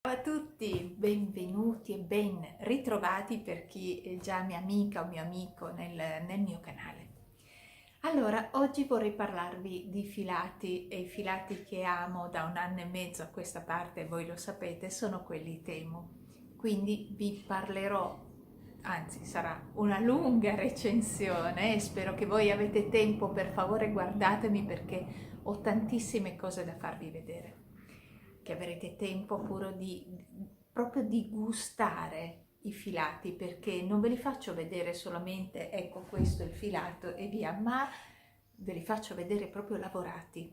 Ciao a tutti, benvenuti e ben ritrovati per chi è già mia amica o mio amico nel mio canale. Allora, oggi vorrei parlarvi di filati e i filati che amo da 1 anno e mezzo a questa parte, voi lo sapete, sono quelli Temu. Quindi vi parlerò, anzi sarà una lunga recensione e spero che voi avete tempo, per favore guardatemi perché ho tantissime cose da farvi vedere, che avrete tempo proprio di gustare i filati, perché non ve li faccio vedere solamente, ecco questo è il filato e via, ma ve li faccio vedere proprio lavorati.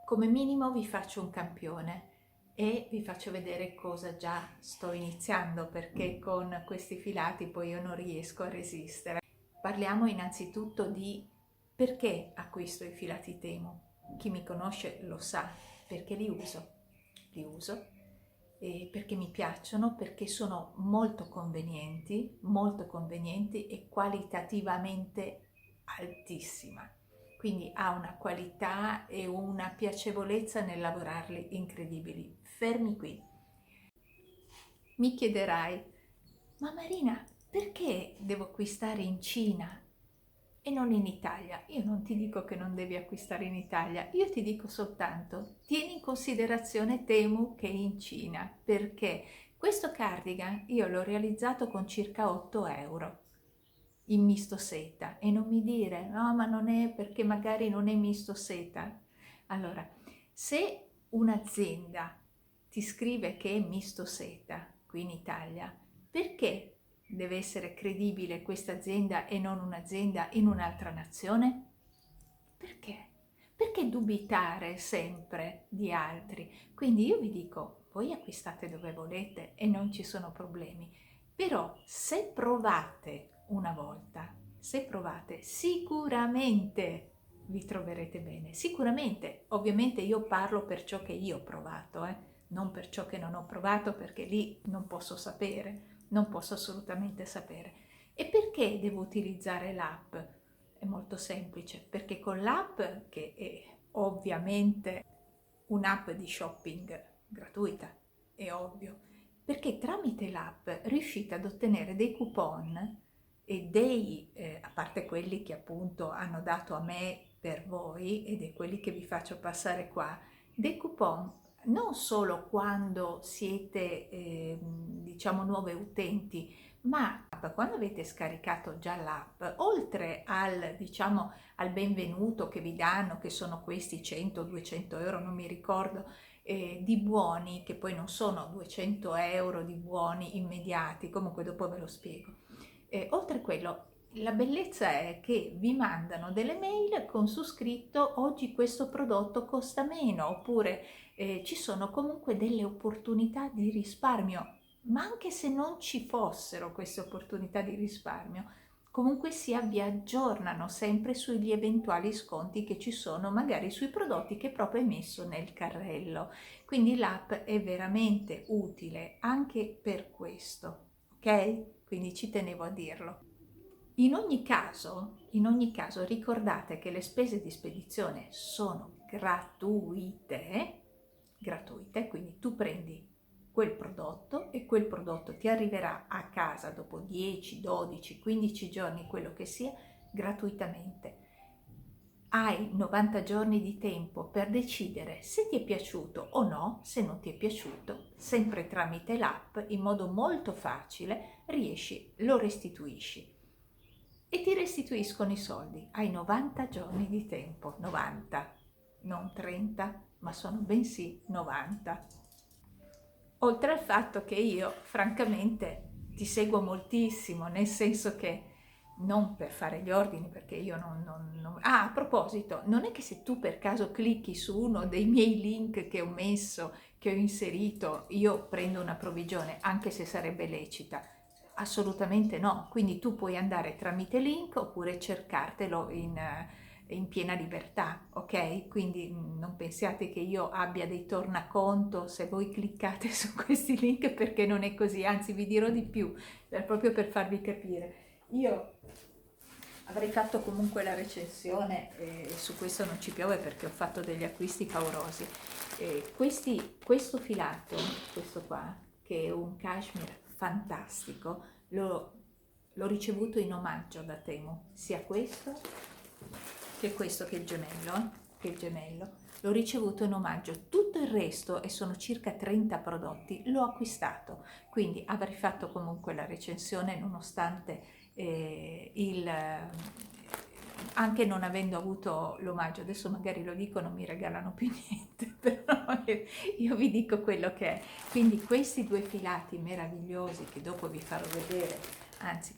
Come minimo vi faccio un campione e vi faccio vedere cosa già sto iniziando, perché con questi filati poi io non riesco a resistere. Parliamo innanzitutto di perché acquisto i filati Temu. Chi mi conosce lo sa, perché li uso perché mi piacciono, perché sono molto convenienti e qualitativamente altissima. Quindi ha una qualità e una piacevolezza nel lavorarli incredibili. Fermi qui. Mi chiederai, ma Marina, perché devo acquistare in Cina e non in Italia? Io non ti dico che non devi acquistare in Italia, io ti dico soltanto tieni in considerazione Temu che è in Cina, perché questo cardigan io l'ho realizzato con circa 8 euro in misto seta, e non mi dire no, ma non è perché magari non è misto seta. Allora, se un'azienda ti scrive che è misto seta qui in Italia, perché deve essere credibile questa azienda e non un'azienda in un'altra nazione? Perché? Perché dubitare sempre di altri? Quindi io vi dico, voi acquistate dove volete e non ci sono problemi, però se provate una volta, se provate, sicuramente vi troverete bene, sicuramente. Ovviamente io parlo per ciò che io ho provato, non per ciò che non ho provato, perché lì non posso sapere, non posso assolutamente sapere. E perché devo utilizzare l'app? È molto semplice, perché con l'app, che è ovviamente un'app di shopping gratuita, è ovvio, perché tramite l'app riuscite ad ottenere dei coupon e a parte quelli che appunto hanno dato a me per voi ed è quelli che vi faccio passare qua, dei coupon non solo quando siete diciamo nuove utenti, ma quando avete scaricato già l'app, oltre al diciamo al benvenuto che vi danno, che sono questi 100-200 euro, non mi ricordo, di buoni, che poi non sono 200 euro di buoni immediati, comunque dopo ve lo spiego. Oltre a quello, la bellezza è che vi mandano delle mail con su scritto oggi questo prodotto costa meno, oppure ci sono comunque delle opportunità di risparmio, ma anche se non ci fossero queste opportunità di risparmio, comunque sia vi aggiornano sempre sugli eventuali sconti che ci sono magari sui prodotti che proprio hai messo nel carrello. Quindi l'app è veramente utile anche per questo, ok? Quindi ci tenevo a dirlo. In ogni caso ricordate che le spese di spedizione sono gratuite, quindi tu prendi quel prodotto e quel prodotto ti arriverà a casa dopo 10, 12, 15 giorni, quello che sia, gratuitamente. Hai 90 giorni di tempo per decidere se ti è piaciuto o no. Se non ti è piaciuto, sempre tramite l'app, in modo molto facile, lo restituisci e ti restituiscono i soldi. Hai 90 giorni di tempo, 90, non 30, ma sono bensì 90. Oltre al fatto che io, francamente, ti seguo moltissimo, nel senso che non per fare gli ordini, perché io non. Ah, a proposito, non è che se tu per caso clicchi su uno dei miei link che ho messo, che ho inserito, io prendo una provvigione, anche se sarebbe lecita. Assolutamente no, quindi tu puoi andare tramite link oppure cercartelo in piena libertà, ok? Quindi non pensiate che io abbia dei tornaconto se voi cliccate su questi link, perché non è così, anzi vi dirò di più, proprio per farvi capire. Io avrei fatto comunque la recensione e su questo non ci piove perché ho fatto degli acquisti paurosi. Questo filato, questo qua, che è un cashmere fantastico, l'ho ricevuto in omaggio da Temu, sia questo che questo che è il gemello, l'ho ricevuto in omaggio. Tutto il resto, e sono circa 30 prodotti, l'ho acquistato, quindi avrei fatto comunque la recensione nonostante anche non avendo avuto l'omaggio. Adesso magari lo dico, non mi regalano più niente, però io vi dico quello che è. Quindi questi due filati meravigliosi che dopo vi farò vedere, anzi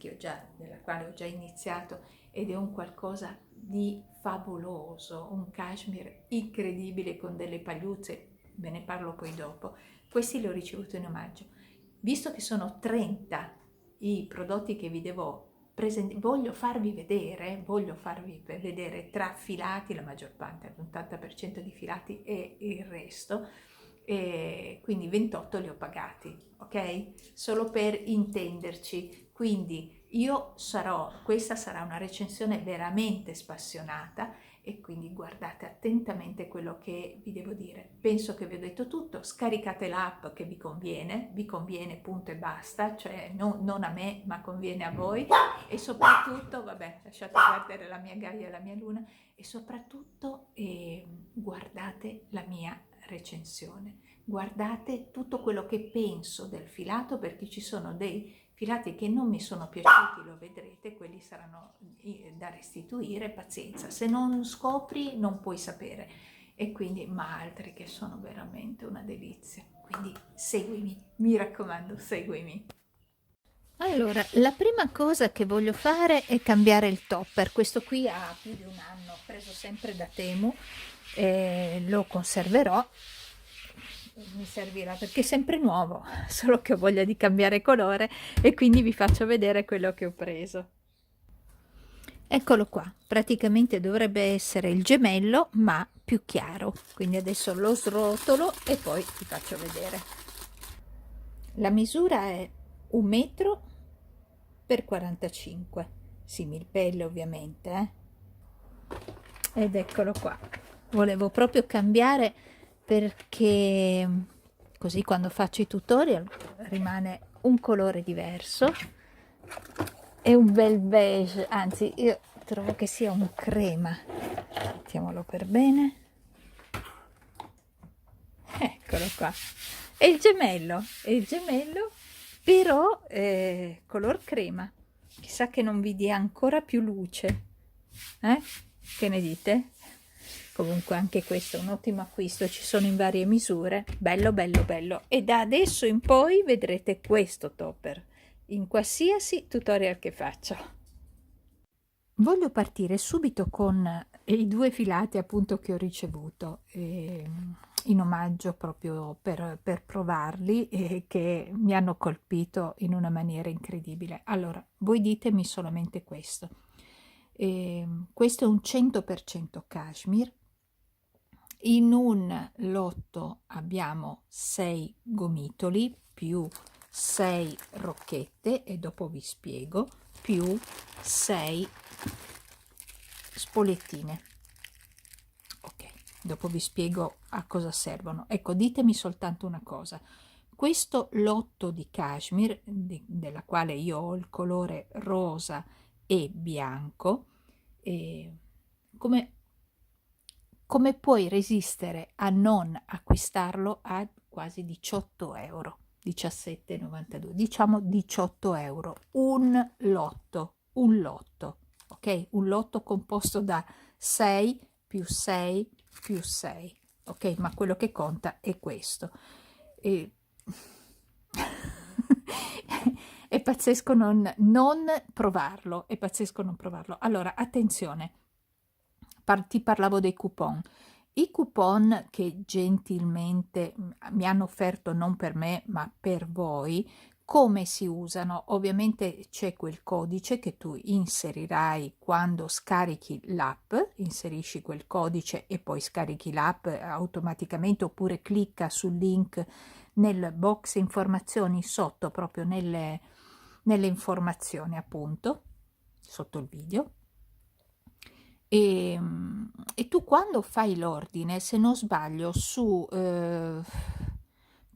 della quale ho già iniziato, ed è un qualcosa di favoloso, un cashmere incredibile con delle pagliuzze, ve ne parlo poi dopo. Questi li ho ricevuti in omaggio. Visto che sono 30 i prodotti che vi devo presentare, voglio farvi vedere tra filati, la maggior parte, l'80% di filati e il resto, e quindi 28 li ho pagati, ok? Solo per intenderci. Quindi questa sarà una recensione veramente spassionata, e quindi guardate attentamente quello che vi devo dire. Penso che vi ho detto tutto. Scaricate l'app che vi conviene punto e basta, cioè non a me, ma conviene a voi, e soprattutto, vabbè, lasciate perdere la mia Gaia e la mia Luna, e soprattutto guardate la mia recensione, guardate tutto quello che penso del filato, perché ci sono dei filati che non mi sono piaciuti, lo vedrete, quelli saranno da restituire, pazienza, se non scopri non puoi sapere, e quindi, ma altri che sono veramente una delizia, quindi seguimi, mi raccomando, seguimi. Allora, la prima cosa che voglio fare è cambiare il topper. Questo qui ha più di un anno, ho preso sempre da Temu, lo conserverò, mi servirà perché è sempre nuovo, solo che ho voglia di cambiare colore, e quindi vi faccio vedere quello che ho preso. Eccolo qua, praticamente dovrebbe essere il gemello ma più chiaro, quindi adesso lo srotolo e poi vi faccio vedere. La misura è 1 metro per 45, similpelle ovviamente, ed eccolo qua. Volevo proprio cambiare perché così quando faccio i tutorial rimane un colore diverso. È un bel beige, anzi io trovo che sia un crema. Mettiamolo per bene. Eccolo qua. È il gemello, però color crema. Chissà che non vi dia ancora più luce. Che ne dite? Comunque anche questo è un ottimo acquisto, ci sono in varie misure, bello bello bello, e da adesso in poi vedrete questo topper in qualsiasi tutorial che faccio. Voglio partire subito con i due filati appunto che ho ricevuto in omaggio, proprio per provarli, e che mi hanno colpito in una maniera incredibile. Allora, voi ditemi solamente questo. Questo è un 100% cashmere. In un lotto abbiamo 6 gomitoli più 6 rocchette, e dopo vi spiego, più 6 spolettine. Ok, dopo vi spiego a cosa servono. Ecco, ditemi soltanto una cosa. Questo lotto di cashmere, della quale io ho il colore rosa e bianco, come puoi resistere a non acquistarlo a quasi 18 euro, 17,92, diciamo 18 euro, un lotto, ok? Un lotto composto da 6 più 6 più 6, ok? Ma quello che conta è questo. È pazzesco non provarlo, è pazzesco non provarlo. Allora, attenzione, ti parlavo dei coupon. I coupon che gentilmente mi hanno offerto, non per me ma per voi, come si usano? Ovviamente c'è quel codice che tu inserirai quando scarichi l'app, inserisci quel codice e poi scarichi l'app automaticamente, oppure clicca sul link nel box informazioni sotto, proprio nelle informazioni appunto, sotto il video. E tu quando fai l'ordine, se non sbaglio, su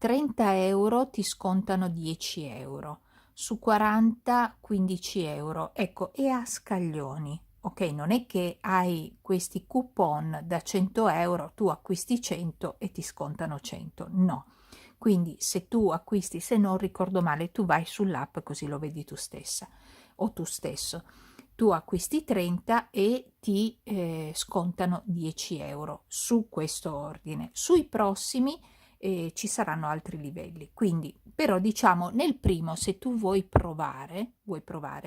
30 euro ti scontano 10 euro, su 40 15 euro, ecco, e a scaglioni. Ok, non è che hai questi coupon da 100 euro, tu acquisti 100 e ti scontano 100, no. Quindi se tu acquisti, se non ricordo male, tu vai sull'app così lo vedi tu stessa o tu stesso. Tu acquisti 30 e ti scontano 10 euro su questo ordine. Sui prossimi ci saranno altri livelli. Quindi, però diciamo nel primo, se tu vuoi provare,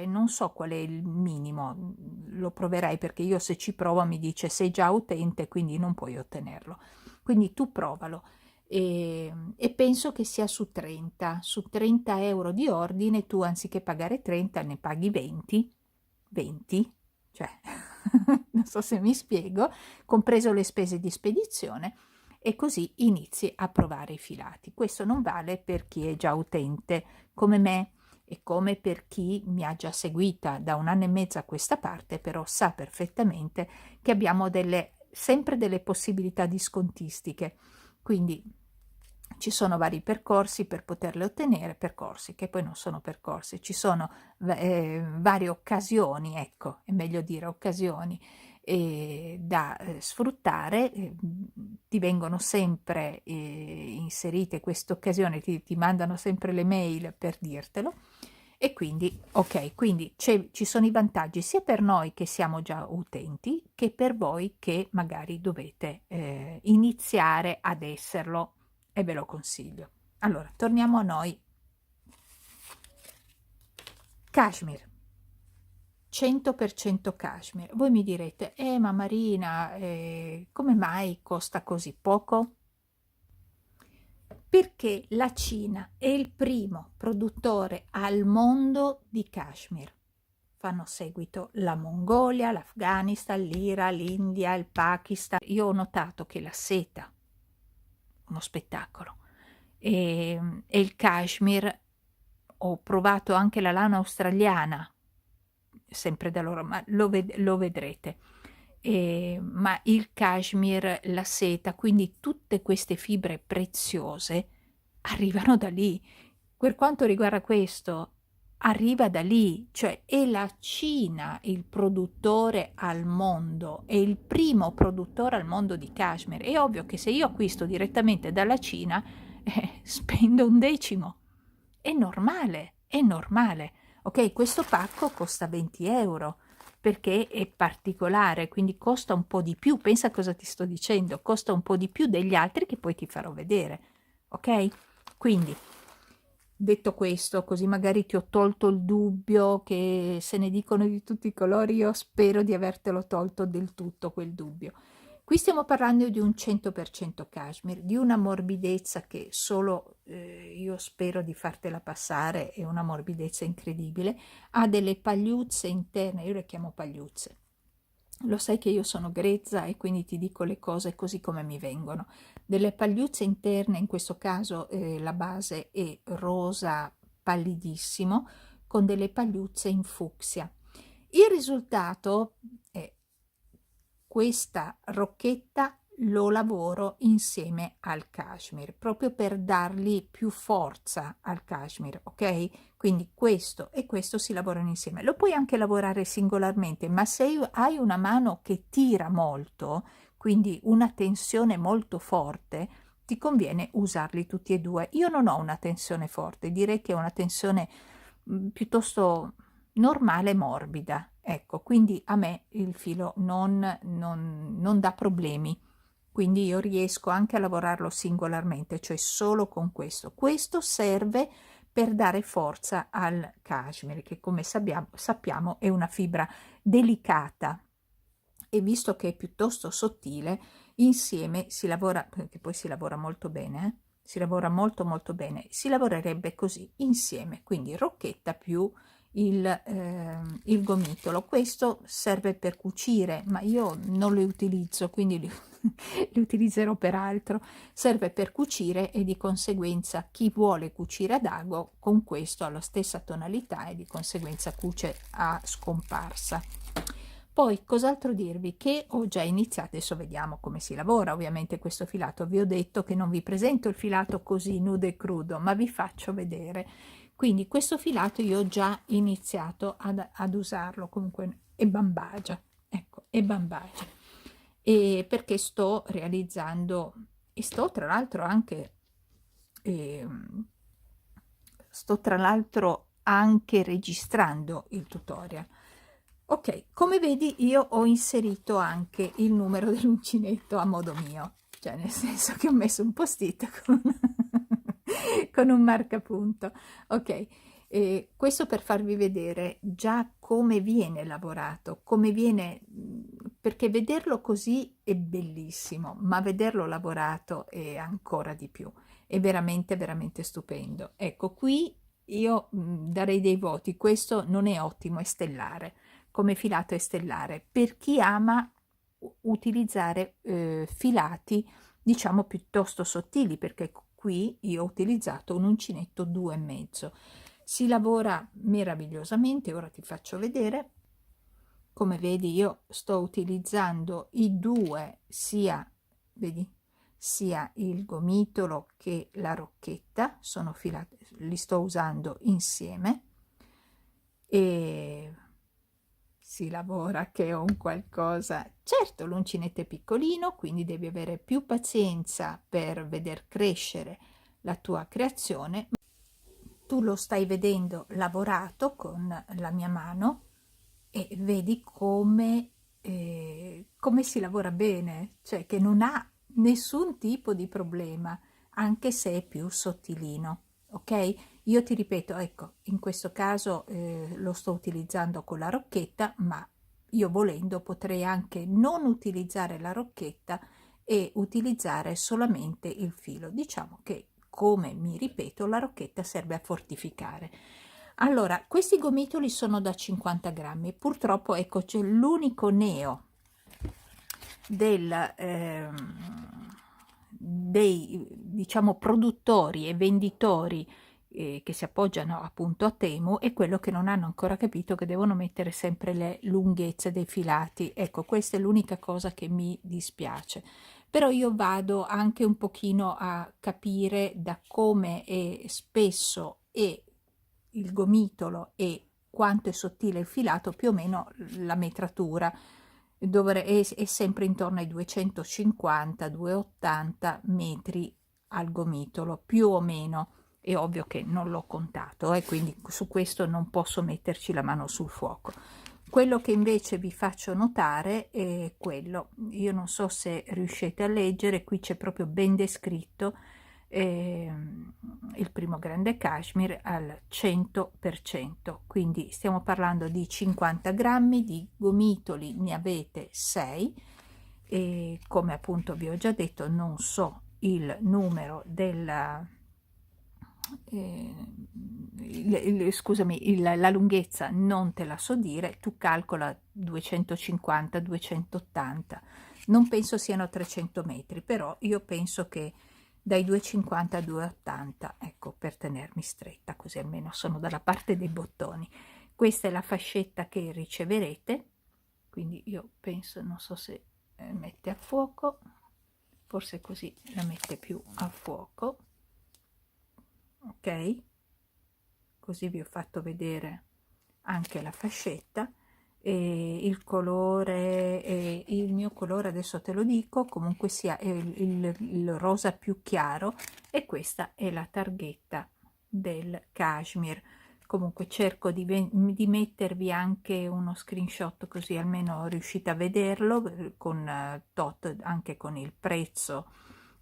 non so qual è il minimo, lo proverai perché io se ci provo mi dice sei già utente, quindi non puoi ottenerlo. Quindi tu provalo. E penso che sia su 30 euro di ordine, tu anziché pagare 30 ne paghi 20, cioè non so se mi spiego, compreso le spese di spedizione, e così inizi a provare i filati. Questo non vale per chi è già utente come me e come per chi mi ha già seguita da 1 anno e mezzo a questa parte, però sa perfettamente che abbiamo sempre delle possibilità di scontistiche. Quindi ci sono vari percorsi per poterle ottenere, percorsi che poi non sono percorsi, ci sono varie occasioni, ecco, è meglio dire occasioni da sfruttare, ti vengono sempre inserite queste occasioni, ti mandano sempre le mail per dirtelo. E quindi, ok, quindi ci sono i vantaggi sia per noi che siamo già utenti, che per voi che magari dovete iniziare ad esserlo, e ve lo consiglio. Allora, torniamo a noi. Cashmere, 100% cashmere. Voi mi direte, ma Marina, come mai costa così poco? Perché la Cina è il primo produttore al mondo di cashmere. Fanno seguito la Mongolia, l'Afghanistan, l'Iran, l'India, il Pakistan. Io ho notato che la seta, uno spettacolo, e il cashmere, ho provato anche la lana australiana, sempre da loro, ma lo vedrete. Ma il cashmere, la seta, quindi tutte queste fibre preziose arrivano da lì. Per quanto riguarda questo, arriva da lì, cioè è la Cina il produttore al mondo, è il primo produttore al mondo di cashmere. È ovvio che se io acquisto direttamente dalla Cina, spendo 1/10. È normale. Ok, questo pacco costa 20 euro perché è particolare, quindi costa un po' di più. Pensa a cosa ti sto dicendo, costa un po' di più degli altri che poi ti farò vedere. Ok? Quindi, detto questo, così magari ti ho tolto il dubbio, che se ne dicono di tutti i colori, io spero di avertelo tolto del tutto quel dubbio. Qui stiamo parlando di un 100% cashmere, di una morbidezza che solo io spero di fartela passare, è una morbidezza incredibile, ha delle pagliuzze interne, io le chiamo pagliuzze. Lo sai che io sono grezza e quindi ti dico le cose così come mi vengono. Delle pagliuzze interne, in questo caso la base è rosa pallidissimo, con delle pagliuzze in fucsia. Il risultato è questa rocchetta, lo lavoro insieme al cashmere proprio per dargli più forza al cashmere, ok? Quindi questo e questo si lavorano insieme. Lo puoi anche lavorare singolarmente, ma se hai una mano che tira molto, quindi una tensione molto forte, ti conviene usarli tutti e due. Io non ho una tensione forte, direi che è una tensione piuttosto normale, morbida, ecco, quindi a me il filo non dà problemi, quindi io riesco anche a lavorarlo singolarmente, cioè solo con questo. Questo serve per dare forza al cashmere, che come sappiamo è una fibra delicata, e visto che è piuttosto sottile, insieme si lavora, perché poi si lavora molto bene, si lavora molto bene, si lavorerebbe così insieme, quindi rocchetta più il gomitolo. Questo serve per cucire, ma io non lo utilizzo, quindi li utilizzerò per altro. Serve per cucire e di conseguenza chi vuole cucire ad ago con questo ha la stessa tonalità e di conseguenza cuce a scomparsa. Poi cos'altro dirvi? Che ho già iniziato, adesso vediamo come si lavora ovviamente questo filato. Vi ho detto che non vi presento il filato così nudo e crudo, ma vi faccio vedere. Quindi questo filato io ho già iniziato ad usarlo, comunque è bambagia, ecco, è bambagia. E perché sto realizzando, e sto tra l'altro anche, sto tra l'altro anche registrando il tutorial. Ok, come vedi io ho inserito anche il numero dell'uncinetto a modo mio, cioè nel senso che ho messo un post-it con, con un marcapunto. Ok, questo per farvi vedere già come viene lavorato, come viene, perché vederlo così è bellissimo, ma vederlo lavorato è ancora di più, è veramente veramente stupendo. Ecco, qui io darei dei voti, questo non è ottimo, è stellare come filato è stellare per chi ama utilizzare filati diciamo piuttosto sottili, perché qui io ho utilizzato un uncinetto 2,5. Si lavora meravigliosamente, ora ti faccio vedere. Come vedi io sto utilizzando i due, sia vedi, sia il gomitolo che la rocchetta, sono filati, li sto usando insieme e si lavora che è un qualcosa. Certo, l'uncinetto è piccolino, quindi devi avere più pazienza per veder crescere la tua creazione. Tu lo stai vedendo lavorato con la mia mano e vedi come si lavora bene, cioè che non ha nessun tipo di problema, anche se è più sottilino, ok? Io ti ripeto, ecco, in questo caso lo sto utilizzando con la rocchetta, ma io volendo potrei anche non utilizzare la rocchetta e utilizzare solamente il filo. Diciamo che, come mi ripeto, la rocchetta serve a fortificare. Allora, questi gomitoli sono da 50 grammi, purtroppo ecco c'è l'unico neo dei diciamo produttori e venditori che si appoggiano appunto a Temu è quello che non hanno ancora capito che devono mettere sempre le lunghezze dei filati. Ecco, questa è l'unica cosa che mi dispiace. Però io vado anche un pochino a capire da come è spesso e il gomitolo e quanto è sottile il filato, più o meno la metratura è sempre intorno ai 250-280 metri al gomitolo, più o meno. È ovvio che non l'ho contato e quindi su questo non posso metterci la mano sul fuoco. Quello che invece vi faccio notare è quello, io non so se riuscite a leggere, qui c'è proprio ben descritto il primo grande cashmere al 100%, quindi stiamo parlando di 50 grammi di gomitoli, ne avete 6 e come appunto vi ho già detto non so il numero della scusami, la lunghezza non te la so dire, tu calcola 250-280, non penso siano 300 metri, però io penso che dai 250 a 280, ecco, per tenermi stretta, così almeno sono dalla parte dei bottoni. Questa è la fascetta che riceverete, quindi io penso, non so se mette a fuoco, forse così la mette più a fuoco, ok? Così vi ho fatto vedere anche la fascetta e il colore, il mio colore adesso te lo dico, comunque sia il rosa più chiaro e questa è la targhetta del cashmere. Comunque cerco di mettervi anche uno screenshot così almeno riuscite a vederlo con tot, anche con il prezzo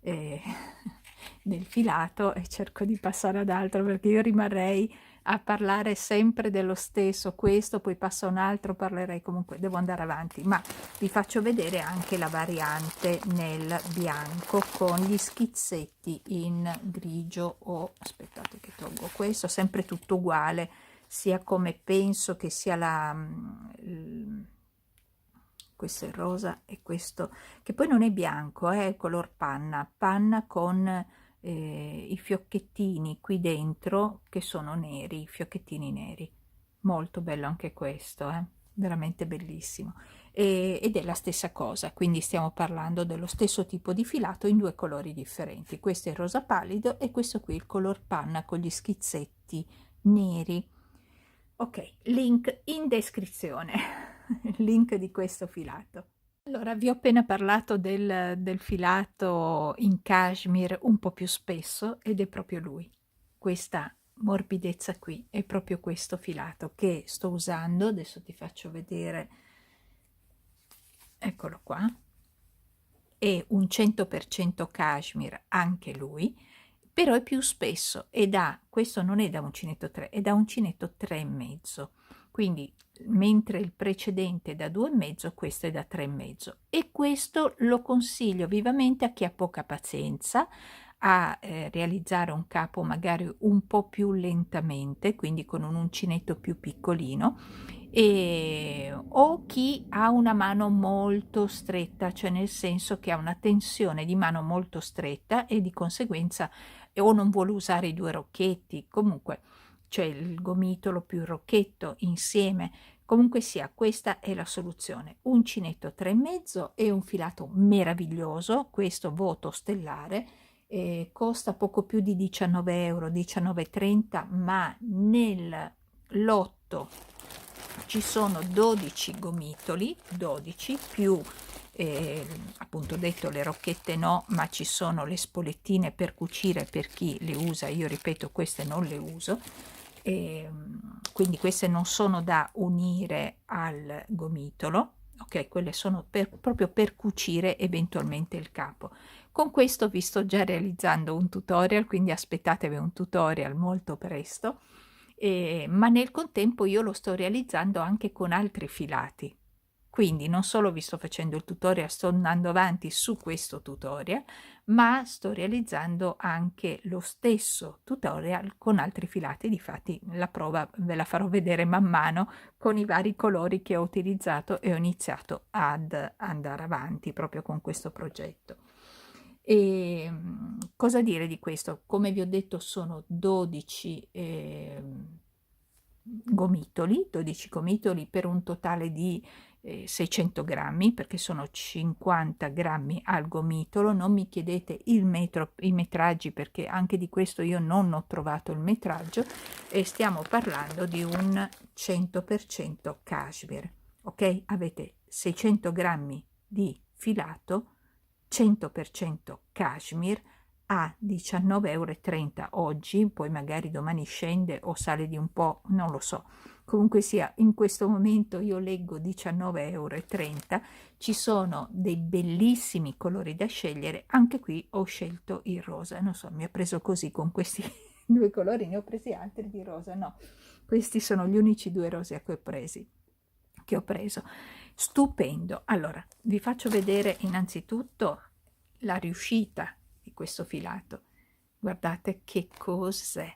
del filato, e cerco di passare ad altro perché io rimarrei a parlare sempre dello stesso, questo poi passa un altro, parlerei, comunque devo andare avanti, ma vi faccio vedere anche la variante nel bianco con gli schizzetti in grigio o aspettate che tolgo questo, sempre tutto uguale, sia come penso che sia questo è il rosa e questo che poi non è bianco, è il color panna, panna con i fiocchettini qui dentro che sono neri, i fiocchettini neri, molto bello anche questo, veramente bellissimo. Ed è la stessa cosa, quindi stiamo parlando dello stesso tipo di filato in due colori differenti. Questo è il rosa pallido e questo qui il color panna con gli schizzetti neri. Ok, link in descrizione, link di questo filato. Allora, vi ho appena parlato del filato in cashmere un po' più spesso ed è proprio lui. Questa morbidezza qui è proprio questo filato che sto usando. Adesso ti faccio vedere, eccolo qua. È un 100% cashmere anche lui, però è più spesso e questo non è da uncinetto 3, è da uncinetto 3,5. Quindi mentre il precedente è da 2,5, questo è da 3,5 e questo lo consiglio vivamente a chi ha poca pazienza a realizzare un capo magari un po' più lentamente, quindi con un uncinetto più piccolino, o chi ha una mano molto stretta, cioè nel senso che ha una tensione di mano molto stretta e di conseguenza o non vuole usare i due rocchetti, comunque cioè il gomitolo più il rocchetto insieme. Comunque sia, questa è la soluzione. Uncinetto 3,5 è un filato meraviglioso, questo voto stellare, costa poco più di 19 euro, 19,30, ma nel lotto ci sono 12 gomitoli, 12 più appunto detto le rocchette no, ma ci sono le spolettine per cucire per chi le usa. Io ripeto, queste non le uso, quindi queste non sono da unire al gomitolo, ok, quelle sono proprio per cucire eventualmente il capo. Con questo vi sto già realizzando un tutorial, quindi aspettatevi un tutorial molto presto, ma nel contempo io lo sto realizzando anche con altri filati. Quindi non solo vi sto facendo il tutorial, sto andando avanti su questo tutorial, ma sto realizzando anche lo stesso tutorial con altri filati. Difatti la prova ve la farò vedere man mano con i vari colori che ho utilizzato e ho iniziato ad andare avanti proprio con questo progetto. E cosa dire di questo? Come vi ho detto, sono 12 gomitoli, 12 gomitoli per un totale di 600 grammi, perché sono 50 grammi al gomitolo. Non mi chiedete i metraggi, perché anche di questo io non ho trovato il metraggio, e stiamo parlando di un 100% cashmere. Ok, avete 600 grammi di filato 100% cashmere a 19,30 euro oggi, poi magari domani scende o sale di un po', non lo so. Comunque sia, in questo momento io leggo 19,30 euro. Ci sono dei bellissimi colori da scegliere, anche qui ho scelto il rosa, non so, mi ha preso così con questi due colori, ne ho presi altri di rosa, no, questi sono gli unici due rosa che ho preso. Stupendo. Allora vi faccio vedere innanzitutto la riuscita di questo filato. Guardate che cos'è.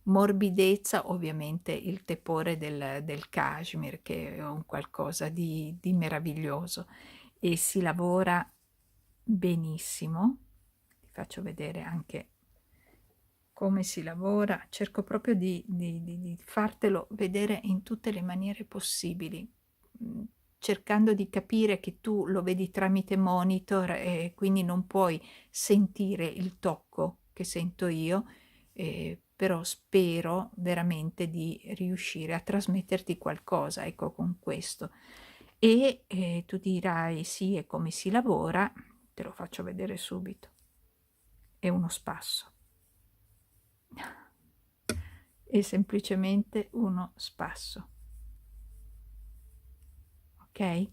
Morbidezza, ovviamente il tepore del cashmere, che è un qualcosa di meraviglioso, e si lavora benissimo. Ti faccio vedere anche come si lavora, cerco proprio di fartelo vedere in tutte le maniere possibili, cercando di capire che tu lo vedi tramite monitor e quindi non puoi sentire il tocco che sento io, però spero veramente di riuscire a trasmetterti qualcosa, ecco, con questo. E tu dirai sì, e come si lavora? Te lo faccio vedere subito. È uno spasso. È semplicemente uno spasso, ok?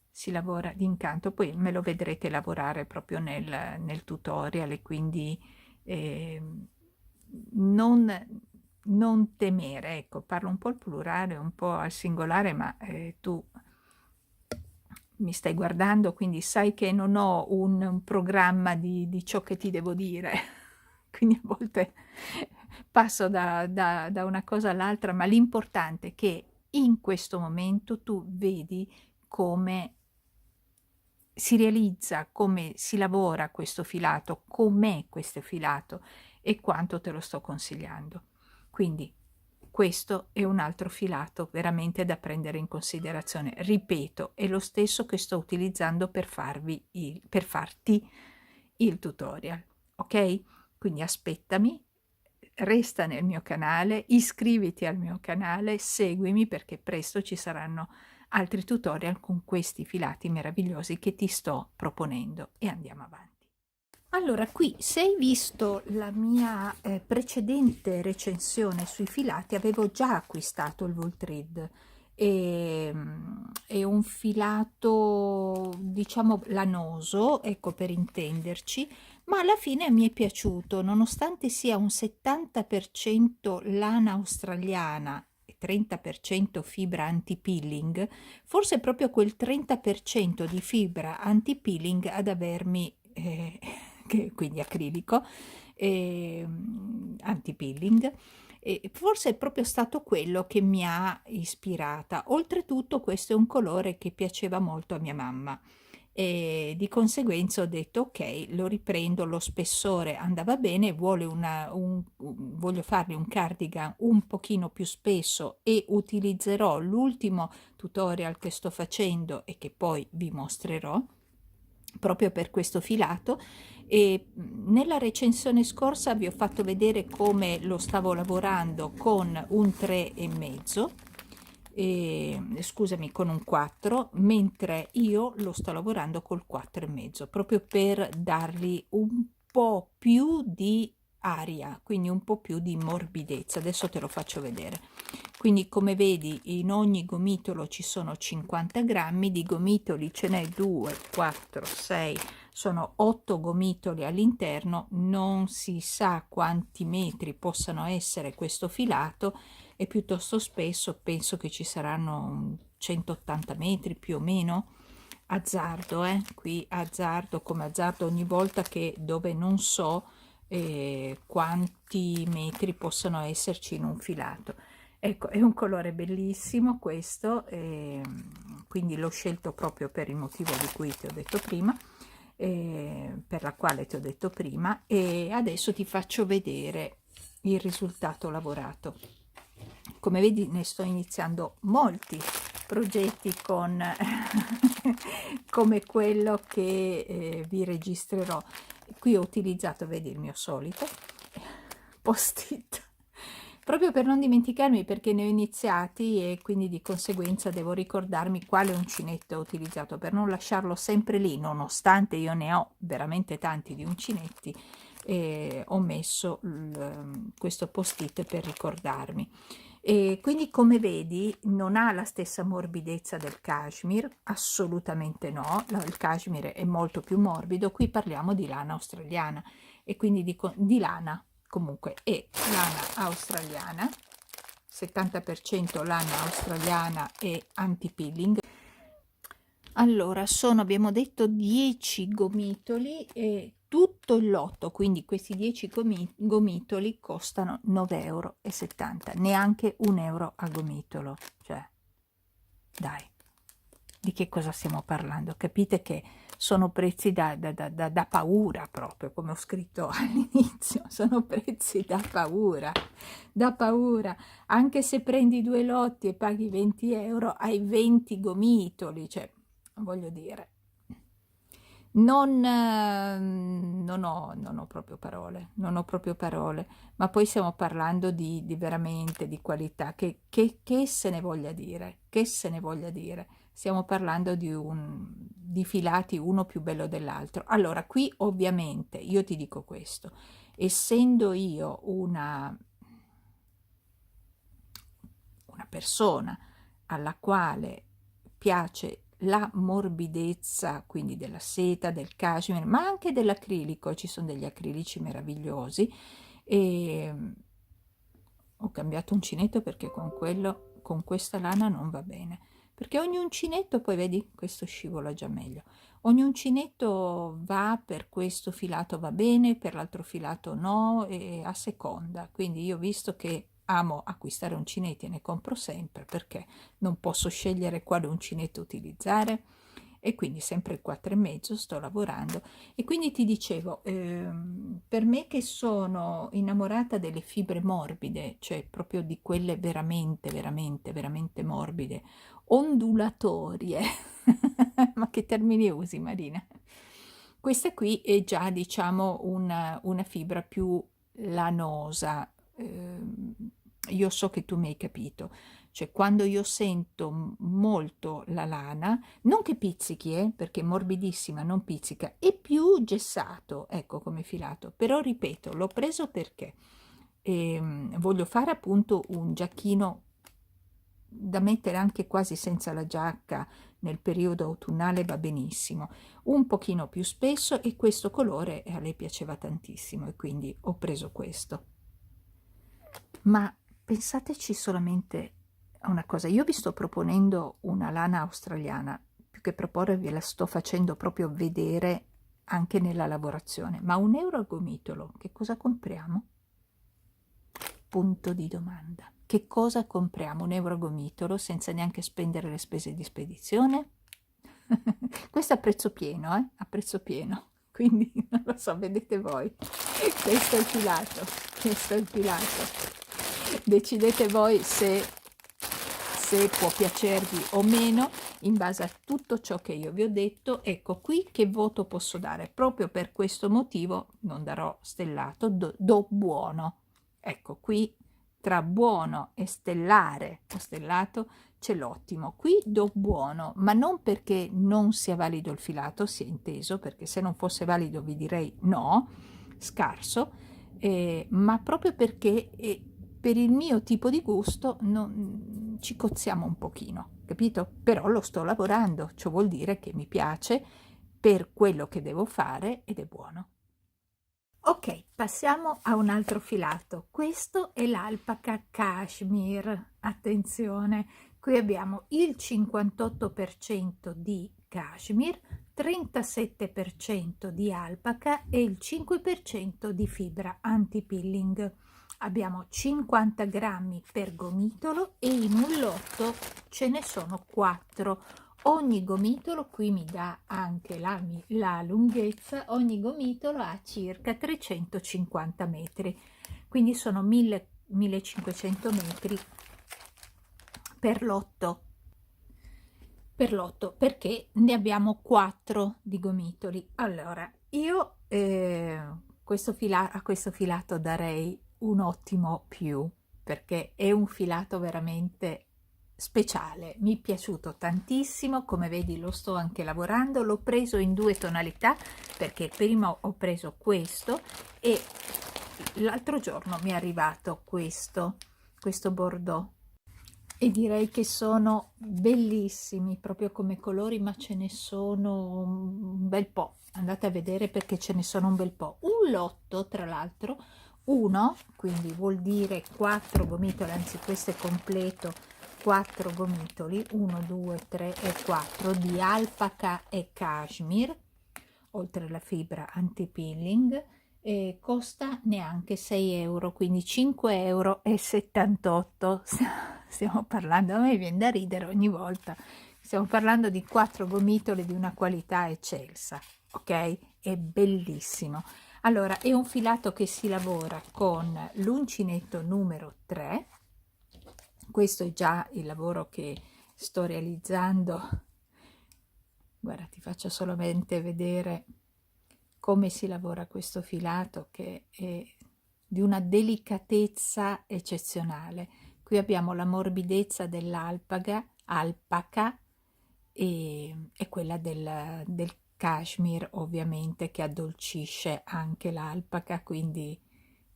Si lavora d'incanto, poi me lo vedrete lavorare proprio nel tutorial, e quindi non temere, ecco, parlo un po' al plurale, un po' al singolare, ma tu mi stai guardando, quindi sai che non ho un programma di ciò che ti devo dire, quindi a volte passo da una cosa all'altra, ma l'importante è che in questo momento tu vedi come si realizza, come si lavora questo filato, com'è questo filato e quanto te lo sto consigliando. Quindi questo è un altro filato veramente da prendere in considerazione. Ripeto, è lo stesso che sto utilizzando per farti il tutorial, ok? Quindi aspettami, resta nel mio canale, iscriviti al mio canale, seguimi perché presto ci saranno altri tutorial con questi filati meravigliosi che ti sto proponendo e andiamo avanti. Allora, qui se hai visto la mia precedente recensione sui filati, avevo già acquistato il Vultreed. È un filato, diciamo, lanoso, ecco, per intenderci, ma alla fine mi è piaciuto, nonostante sia un 70% lana australiana e 30% fibra anti-peeling. Forse è proprio quel 30% di fibra anti-peeling ad avermi quindi acrilico, anti-peeling, e forse è proprio stato quello che mi ha ispirata. Oltretutto questo è un colore che piaceva molto a mia mamma e di conseguenza ho detto ok, lo riprendo, lo spessore andava bene, voglio fargli un cardigan un pochino più spesso e utilizzerò l'ultimo tutorial che sto facendo e che poi vi mostrerò proprio per questo filato. E nella recensione scorsa vi ho fatto vedere come lo stavo lavorando con un 3,5, scusami, con un 4, mentre io lo sto lavorando col 4,5 proprio per dargli un po' più di aria, quindi un po' più di morbidezza. Adesso te lo faccio vedere. Quindi come vedi in ogni gomitolo ci sono 50 grammi di gomitoli, ce n'è 2, 4, 6, sono 8 gomitoli all'interno, non si sa quanti metri possano essere questo filato, è piuttosto spesso, penso che ci saranno 180 metri più o meno, azzardo, qui azzardo, come azzardo ogni volta che dove non so quanti metri possono esserci in un filato. Ecco, è un colore bellissimo questo, quindi l'ho scelto proprio per il motivo di cui ti ho detto prima, per la quale ti ho detto prima, e adesso ti faccio vedere il risultato lavorato. Come vedi ne sto iniziando molti progetti con come quello che vi registrerò. Qui ho utilizzato, vedi, il mio solito post-it proprio per non dimenticarmi, perché ne ho iniziati e quindi di conseguenza devo ricordarmi quale uncinetto ho utilizzato per non lasciarlo sempre lì, nonostante io ne ho veramente tanti di uncinetti. Ho messo questo post-it per ricordarmi. E quindi come vedi non ha la stessa morbidezza del cashmere, assolutamente no, il cashmere è molto più morbido, qui parliamo di lana australiana e quindi di lana, comunque è lana australiana, 70% lana australiana e anti-peeling. Allora abbiamo detto 10 gomitoli e tutto il lotto, quindi questi 10 gomitoli costano 9,70 €, neanche €1 a gomitolo, cioè dai, di che cosa stiamo parlando? Capite che sono prezzi da paura, proprio come ho scritto all'inizio, sono prezzi da paura, anche se prendi 2 lotti e paghi 20 € hai 20 gomitoli, cioè voglio dire, non ho proprio parole, non ho proprio parole, ma poi stiamo parlando di veramente di qualità, che se ne voglia dire, che se ne voglia dire. Stiamo parlando di filati uno più bello dell'altro. Allora, qui ovviamente io ti dico questo, essendo io una persona alla quale piace la morbidezza, quindi della seta, del cashmere, ma anche dell'acrilico, ci sono degli acrilici meravigliosi, e ho cambiato uncinetto perché con questa lana non va bene, perché ogni uncinetto, poi vedi, questo scivola già meglio, ogni uncinetto va per questo filato va bene, per l'altro filato no, e a seconda. Quindi io, visto che amo acquistare uncinetti e ne compro sempre, perché non posso scegliere quale uncinetto utilizzare, e quindi sempre il 4,5 sto lavorando. E quindi ti dicevo, per me che sono innamorata delle fibre morbide, cioè proprio di quelle veramente, veramente, veramente morbide, ondulatorie, ma che termini usi, Marina? Questa qui è già, diciamo, una fibra più lanosa. Io so che tu mi hai capito, cioè quando io sento molto la lana, non che pizzichi, perché è morbidissima, non pizzica, è più gessato, ecco, come filato. Però ripeto, l'ho preso perché voglio fare appunto un giacchino da mettere anche quasi senza la giacca nel periodo autunnale, va benissimo, un pochino più spesso, e questo colore a lei piaceva tantissimo e quindi ho preso questo. Ma pensateci solamente a una cosa, io vi sto proponendo una lana australiana, più che proporre ve la sto facendo proprio vedere anche nella lavorazione. Ma €1 al gomitolo, che cosa compriamo? Punto di domanda. Che cosa compriamo? €1 a gomitolo senza neanche spendere le spese di spedizione? Questo a prezzo pieno, a prezzo pieno. Quindi non lo so, vedete voi. Questo è il filato, questo è il filato. Decidete voi se può piacervi o meno in base a tutto ciò che io vi ho detto. Ecco qui che voto posso dare. Proprio per questo motivo non darò stellato, do buono. Ecco qui tra buono e stellare o stellato c'è l'ottimo. Qui do buono, ma non perché non sia valido il filato, si è inteso, perché se non fosse valido vi direi no, scarso, ma proprio perché per il mio tipo di gusto ci cozziamo un pochino, capito? Però lo sto lavorando, ciò vuol dire che mi piace per quello che devo fare ed è buono. Ok, passiamo a un altro filato. Questo è l'alpaca cashmere. Attenzione, qui abbiamo il 58% di cashmere, 37% di alpaca e il 5% di fibra anti-pilling. Abbiamo 50 grammi per gomitolo e in un lotto ce ne sono 4. Ogni gomitolo, qui mi dà anche la lunghezza, ogni gomitolo ha circa 350 metri, quindi sono 1500 metri per lotto, perché ne abbiamo 4 di gomitoli. Allora, io a questo filato darei un ottimo più, perché è un filato veramente speciale, mi è piaciuto tantissimo. Come vedi lo sto anche lavorando, l'ho preso in 2 tonalità perché prima ho preso questo e l'altro giorno mi è arrivato questo bordeaux, e direi che sono bellissimi proprio come colori, ma ce ne sono un bel po', andate a vedere perché ce ne sono un bel po'. Un lotto, tra l'altro, quindi vuol dire 4 gomitoli, anzi questo è completo, 4 gomitoli, 1 2 3 e 4 di alpaca e cashmere, oltre alla fibra anti-peeling, costa neanche 6 euro, quindi 5,78 euro. Stiamo parlando, a me viene da ridere ogni volta, stiamo parlando di 4 gomitoli di una qualità eccelsa, ok? È bellissimo. Allora, è un filato che si lavora con l'uncinetto numero 3. Questo è già il lavoro che sto realizzando. Guarda, ti faccio solamente vedere come si lavora questo filato, che è di una delicatezza eccezionale. Qui abbiamo la morbidezza dell'alpaca e quella del cashmere, ovviamente, che addolcisce anche l'alpaca, quindi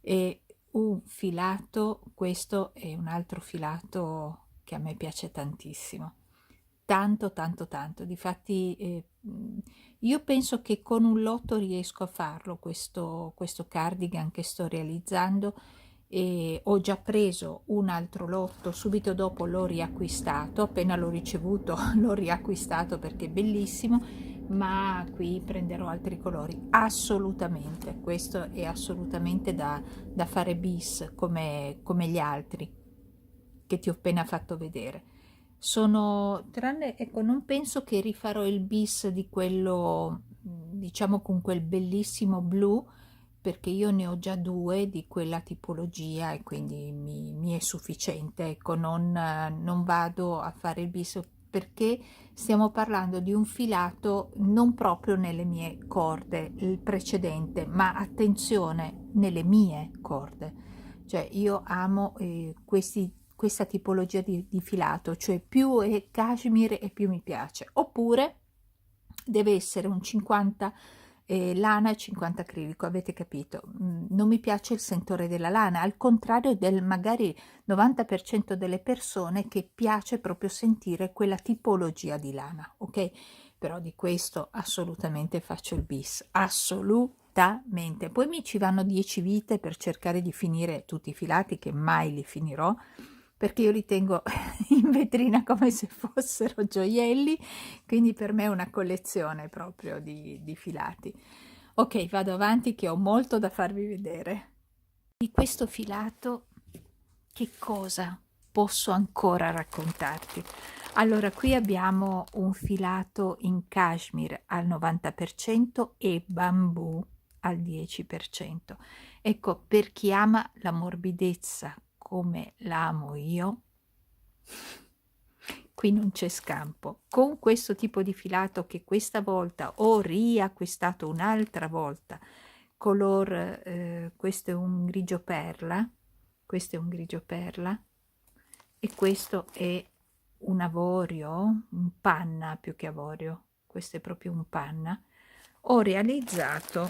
è un filato, questo è un altro filato che a me piace tantissimo, tanto tanto tanto. Difatti io penso che con un lotto riesco a farlo questo cardigan che sto realizzando, e ho già preso un altro lotto, subito dopo l'ho riacquistato, appena l'ho ricevuto l'ho riacquistato perché è bellissimo, ma qui prenderò altri colori, assolutamente. Questo è assolutamente da fare bis come gli altri che ti ho appena fatto vedere. tranne, ecco, non penso che rifarò il bis di quello, diciamo con quel bellissimo blu, perché io ne ho già due di quella tipologia e quindi mi è sufficiente, ecco, non vado a fare il bis perché stiamo parlando di un filato non proprio nelle mie corde, il precedente, ma attenzione, nelle mie corde. Cioè io amo questa tipologia di filato, cioè più è cashmere e più mi piace. Oppure deve essere un 50 lana e 50 acrilico, avete capito? Non mi piace il sentore della lana, al contrario del magari 90% delle persone che piace proprio sentire quella tipologia di lana, ok? Però di questo assolutamente faccio il bis, assolutamente. Poi mi ci vanno 10 vite per cercare di finire tutti i filati, che mai li finirò, perché io li tengo in vetrina come se fossero gioielli, quindi per me è una collezione proprio di filati. Ok, vado avanti che ho molto da farvi vedere. Di questo filato che cosa posso ancora raccontarti? Allora, qui abbiamo un filato in cashmere al 90% e bambù al 10%. Ecco, per chi ama la morbidezza come la amo io, qui non c'è scampo. Con questo tipo di filato che questa volta ho riacquistato un'altra volta, color, questo è un grigio perla, questo è un grigio perla e questo è un avorio, un panna più che avorio, questo è proprio un panna. Ho realizzato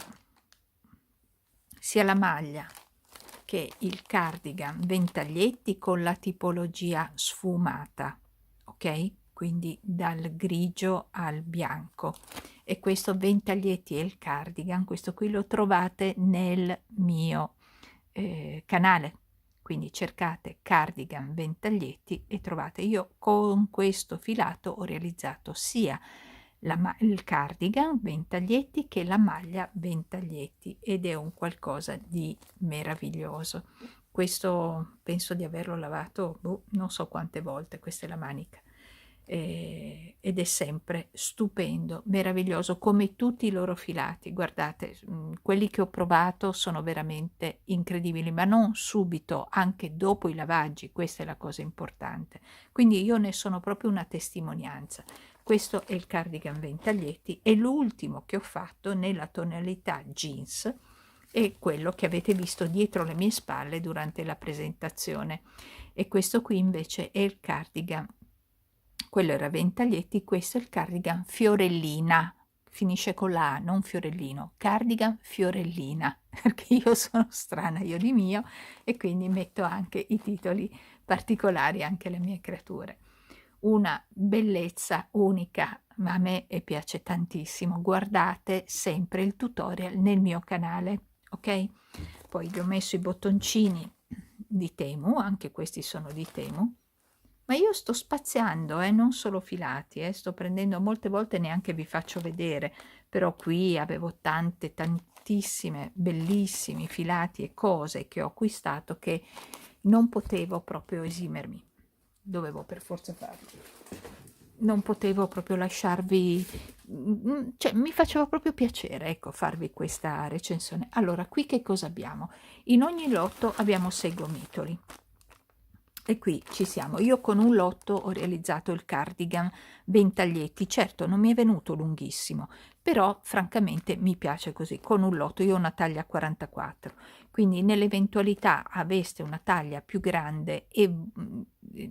sia la maglia che il cardigan ventaglietti con la tipologia sfumata, ok? Quindi dal grigio al bianco. E questo ventaglietti e il cardigan, questo qui lo trovate nel mio canale. Quindi cercate cardigan ventaglietti e trovate. Io con questo filato ho realizzato sia il cardigan ventaglietti che la maglia ventaglietti ed è un qualcosa di meraviglioso. Questo penso di averlo lavato non so quante volte, questa è la manica, ed è sempre stupendo, meraviglioso come tutti i loro filati. Guardate, quelli che ho provato sono veramente incredibili, ma non subito, anche dopo i lavaggi, questa è la cosa importante. Quindi io ne sono proprio una testimonianza. Questo è il cardigan ventaglietti e l'ultimo che ho fatto nella tonalità jeans è quello che avete visto dietro le mie spalle durante la presentazione, e questo qui invece è il cardigan, quello era ventaglietti, questo è il cardigan fiorellina, finisce con la A, non fiorellino, cardigan fiorellina, perché io sono strana, io di mio, e quindi metto anche i titoli particolari anche alle mie creature. Una bellezza unica, ma a me piace tantissimo. Guardate sempre il tutorial nel mio canale, ok? Poi gli ho messo i bottoncini di Temu, anche questi sono di Temu, ma io sto spaziando, non solo filati, sto prendendo, molte volte neanche vi faccio vedere, però qui avevo tantissime bellissimi filati e cose che ho acquistato che non potevo proprio esimermi, dovevo per forza farlo, non potevo proprio lasciarvi, cioè mi faceva proprio piacere, ecco, farvi questa recensione. Allora, qui che cosa abbiamo? In ogni lotto abbiamo 6 gomitoli. E qui ci siamo. Io con un lotto ho realizzato il cardigan ventaglietti. Certo, non mi è venuto lunghissimo, però francamente mi piace così. Con un lotto, io ho una taglia 44, quindi nell'eventualità aveste una taglia più grande e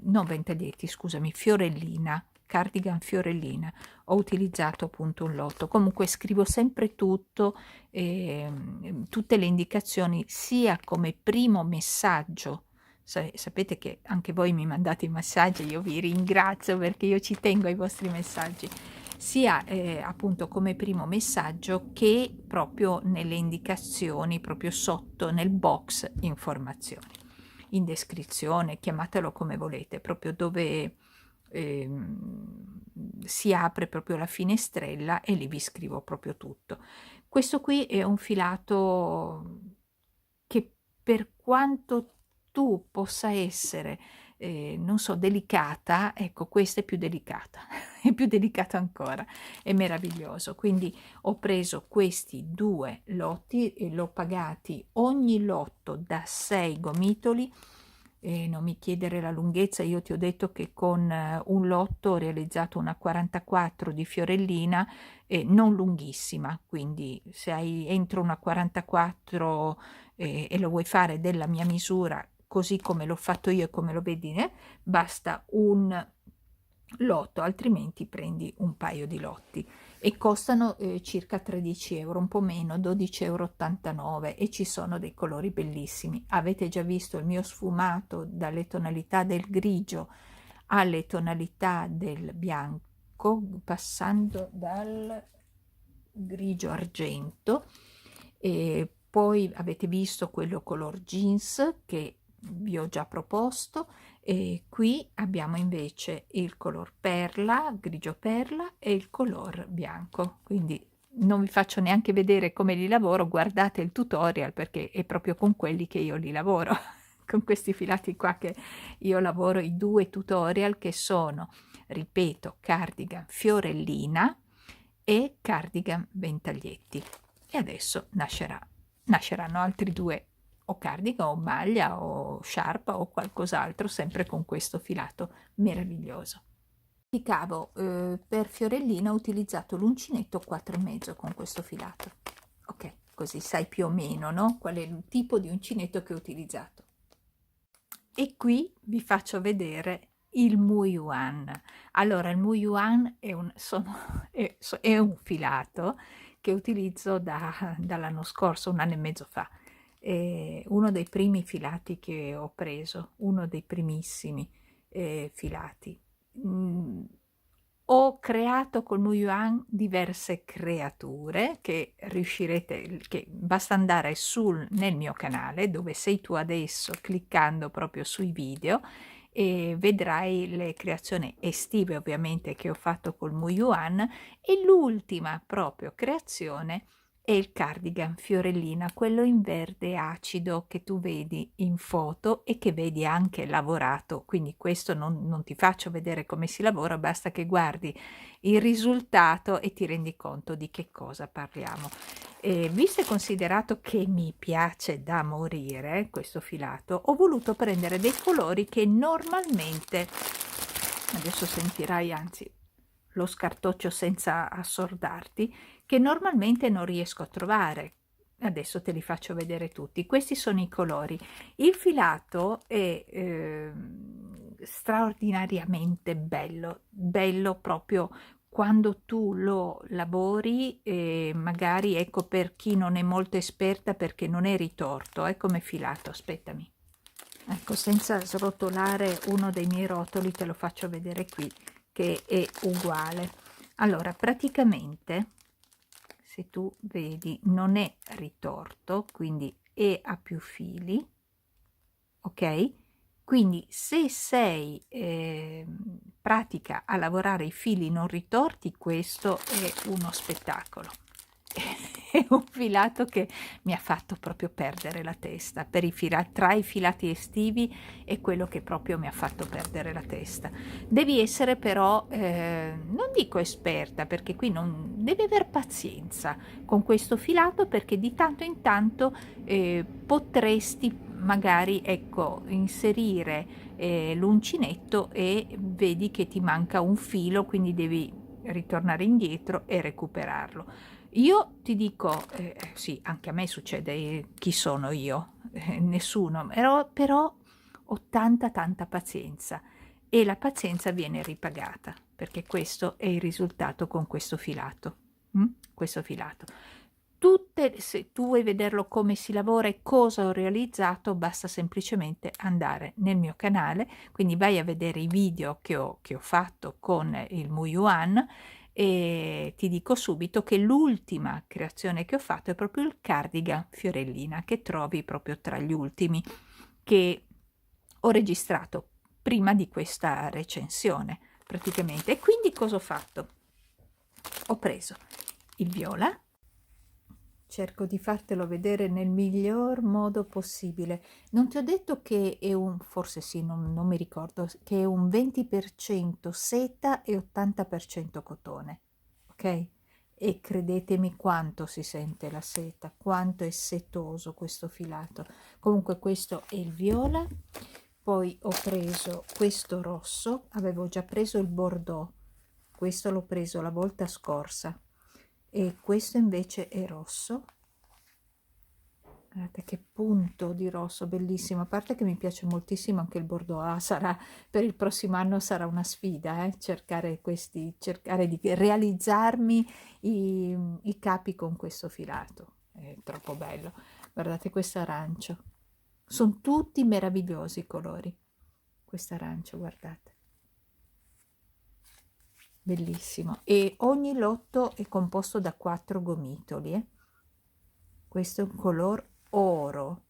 non ventaglietti, scusami, fiorellina, cardigan fiorellina, ho utilizzato appunto un lotto. Comunque scrivo sempre tutto, tutte le indicazioni, sia come primo messaggio. Sapete che anche voi mi mandate i messaggi, io vi ringrazio perché io ci tengo ai vostri messaggi, sia appunto come primo messaggio che proprio nelle indicazioni, proprio sotto nel box informazioni, in descrizione, chiamatelo come volete, proprio dove si apre proprio la finestrella e lì vi scrivo proprio tutto. Questo qui è un filato che, per quanto tu possa essere non so, delicata, ecco questa è più delicata, è più delicata ancora, è meraviglioso. Quindi ho preso questi 2 lotti e l'ho pagati ogni lotto da 6 gomitoli. Non mi chiedere la lunghezza, io ti ho detto che con un lotto ho realizzato una 44 di fiorellina, non lunghissima, quindi se hai entro una 44 e lo vuoi fare della mia misura, così come l'ho fatto io e come lo vedi, basta un lotto, altrimenti prendi un paio di lotti e costano circa 13 euro, un po' meno, 12,89 euro, e ci sono dei colori bellissimi. Avete già visto il mio sfumato dalle tonalità del grigio alle tonalità del bianco, passando dal grigio argento, e poi avete visto quello color jeans che vi ho già proposto, e qui abbiamo invece il color perla, grigio perla, e il color bianco. Quindi non vi faccio neanche vedere come li lavoro, guardate il tutorial perché è proprio con quelli che io li lavoro con questi filati qua che io lavoro, i 2 tutorial che sono, ripeto, cardigan fiorellina e cardigan ventaglietti. E adesso nasceranno altri 2, o cardigan o maglia o sciarpa o qualcos'altro, sempre con questo filato meraviglioso. Di cavo per fiorellina ho utilizzato l'uncinetto 4,5 con questo filato. Ok, così sai più o meno, no? Qual è il tipo di uncinetto che ho utilizzato. E qui vi faccio vedere il Muyuan. Allora, il Muyuan è è un filato che utilizzo dall'anno scorso, 1 anno e mezzo fa. È uno dei primi filati che ho preso, uno dei primissimi filati. Ho creato col Muyuan diverse creature che riuscirete, che basta andare nel mio canale dove sei tu adesso, cliccando proprio sui video, e vedrai le creazioni estive ovviamente che ho fatto col Muyuan, e l'ultima proprio creazione è il cardigan fiorellina, quello in verde acido che tu vedi in foto e che vedi anche lavorato. Quindi questo non ti faccio vedere come si lavora, basta che guardi il risultato e ti rendi conto di che cosa parliamo. Visto e considerato che mi piace da morire questo filato, ho voluto prendere dei colori che normalmente, adesso sentirai anzi lo scartoccio senza assordarti, che normalmente non riesco a trovare. Adesso te li faccio vedere tutti. Questi sono i colori. Il filato è straordinariamente bello proprio quando tu lo lavori, magari ecco, per chi non è molto esperta, perché non è ritorto, è come filato. Aspettami, ecco, senza srotolare uno dei miei rotoli te lo faccio vedere qui che è uguale. Allora, praticamente, se tu vedi, non è ritorto, quindi è a più fili, ok? Quindi se sei pratica a lavorare i fili non ritorti, questo è uno spettacolo. È un filato che mi ha fatto proprio perdere la testa. Tra i filati estivi è quello che proprio mi ha fatto perdere la testa. Devi essere però, non dico esperta, perché qui non devi aver pazienza con questo filato, perché di tanto in tanto potresti magari, ecco, inserire l'uncinetto e vedi che ti manca un filo, quindi devi ritornare indietro e recuperarlo. Io ti dico, sì, anche a me succede, chi sono io? Nessuno, però ho tanta pazienza, e la pazienza viene ripagata, perché questo è il risultato con questo filato. Questo filato. Se tu vuoi vederlo come si lavora e cosa ho realizzato, basta semplicemente andare nel mio canale, quindi vai a vedere i video che ho fatto con il Muyuan, e ti dico subito che l'ultima creazione che ho fatto è proprio il cardigan fiorellina, che trovi proprio tra gli ultimi che ho registrato prima di questa recensione praticamente. E quindi cosa ho fatto? Ho preso il viola, cerco di fartelo vedere nel miglior modo possibile. Non ti ho detto che è un, forse sì, non mi ricordo, che è un 20% seta e 80% cotone, ok? E credetemi quanto si sente la seta, quanto è setoso questo filato. Comunque questo è il viola, poi ho preso questo rosso, avevo già preso il bordeaux, questo l'ho preso la volta scorsa, e questo invece è rosso. Guardate che punto di rosso bellissimo, a parte che mi piace moltissimo anche il bordeaux. Sarà per il prossimo anno, sarà una sfida, cercare di realizzarmi i capi con questo filato, è troppo bello. Guardate questo arancio, sono tutti meravigliosi i colori. Questo arancio, guardate, bellissimo, e ogni lotto è composto da 4 gomitoli. Questo è un color oro.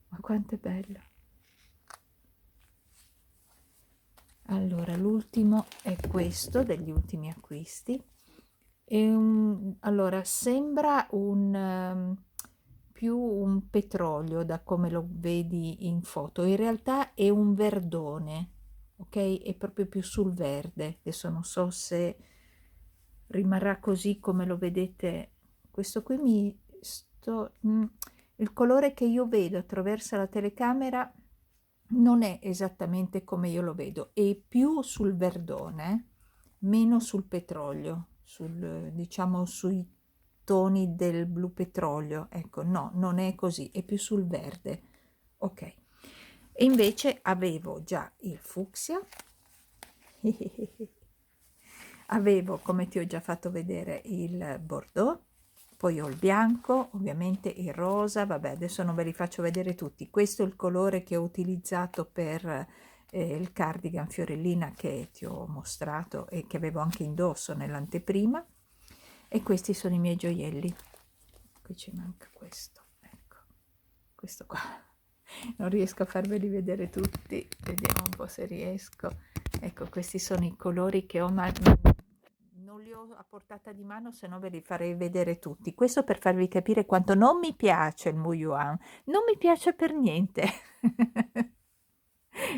Ma quanto è bello. Allora, l'ultimo è questo, degli ultimi acquisti. Allora, sembra più un petrolio da come lo vedi in foto. In realtà è un verdone, ok? È proprio più sul verde. Adesso non so se rimarrà così come lo vedete. Questo qui il colore che io vedo attraverso la telecamera non è esattamente come io lo vedo, è più sul verdone, meno sul petrolio, diciamo sui toni del blu petrolio. Ecco, no, non è così, è più sul verde. Ok. E invece avevo già il fucsia. Avevo, come ti ho già fatto vedere, il bordeaux, poi ho il bianco, ovviamente il rosa, vabbè, adesso non ve li faccio vedere tutti. Questo è il colore che ho utilizzato per il cardigan fiorellina che ti ho mostrato e che avevo anche indosso nell'anteprima, e questi sono i miei gioielli. Qui ci manca questo, ecco, questo qua. Non riesco a farveli vedere tutti, vediamo un po' se riesco. Ecco, questi sono i colori che ho, ma non li ho a portata di mano, se no ve li farei vedere tutti. Questo per farvi capire quanto non mi piace il Muyuan, non mi piace per niente.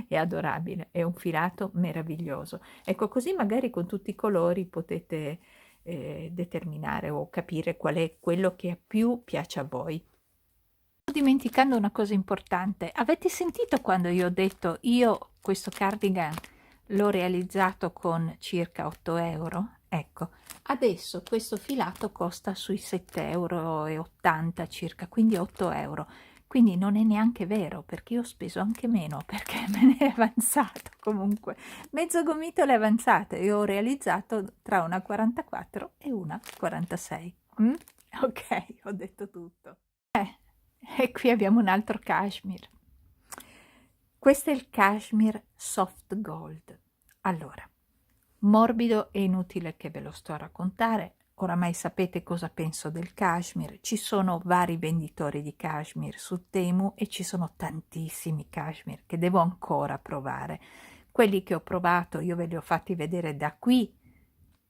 È adorabile, è un filato meraviglioso. Ecco, così magari con tutti i colori potete determinare o capire qual è quello che più piace a voi. Sto dimenticando una cosa importante. Avete sentito quando io ho detto io questo cardigan l'ho realizzato con circa 8 euro? Ecco, adesso questo filato costa sui 7,80 euro circa, quindi 8 euro. Quindi non è neanche vero, perché io ho speso anche meno, perché me ne è avanzato comunque. Mezzo gomitolo è avanzato e ho realizzato tra una 44 e una 46. Ok, ho detto tutto. E qui abbiamo un altro cashmere. Questo è il cashmere soft gold. Allora, morbido e inutile che ve lo sto a raccontare. Oramai sapete cosa penso del cashmere. Ci sono vari venditori di cashmere su Temu e ci sono tantissimi cashmere che devo ancora provare. Quelli che ho provato io ve li ho fatti vedere da qui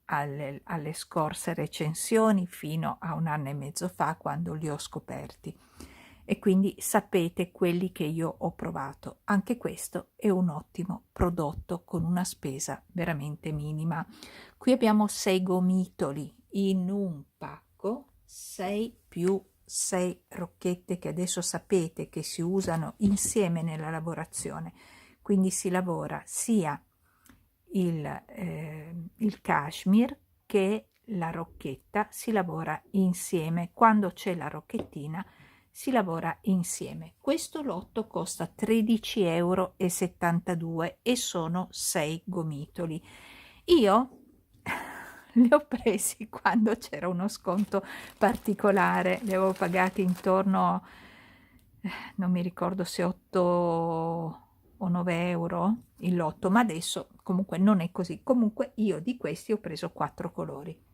alle scorse recensioni fino a 1 anno e mezzo fa, quando li ho scoperti, e quindi sapete quelli che io ho provato. Anche questo è un ottimo prodotto con una spesa veramente minima. Qui abbiamo 6 gomitoli in un pacco, 6 più 6 rocchette che adesso sapete che si usano insieme nella lavorazione, quindi si lavora sia il cashmere che la rocchetta, si lavora insieme. Quando c'è la rocchettina si lavora insieme. Questo lotto costa 13,72 euro e sono 6 gomitoli. Io li ho presi quando c'era uno sconto particolare, li avevo pagati intorno, non mi ricordo se 8 o 9 euro il lotto, ma adesso comunque non è così. Comunque io di questi ho preso 4 colori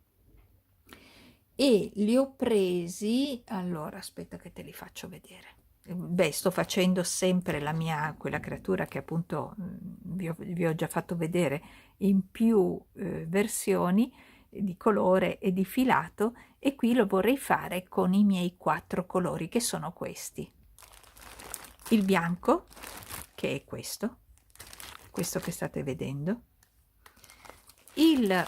e li ho presi, allora aspetta che te li faccio vedere. Beh, sto facendo sempre quella creatura che appunto vi ho già fatto vedere in più versioni. di colore e di filato, e qui lo vorrei fare con i miei 4 colori, che sono questi: il bianco, che è questo che state vedendo, il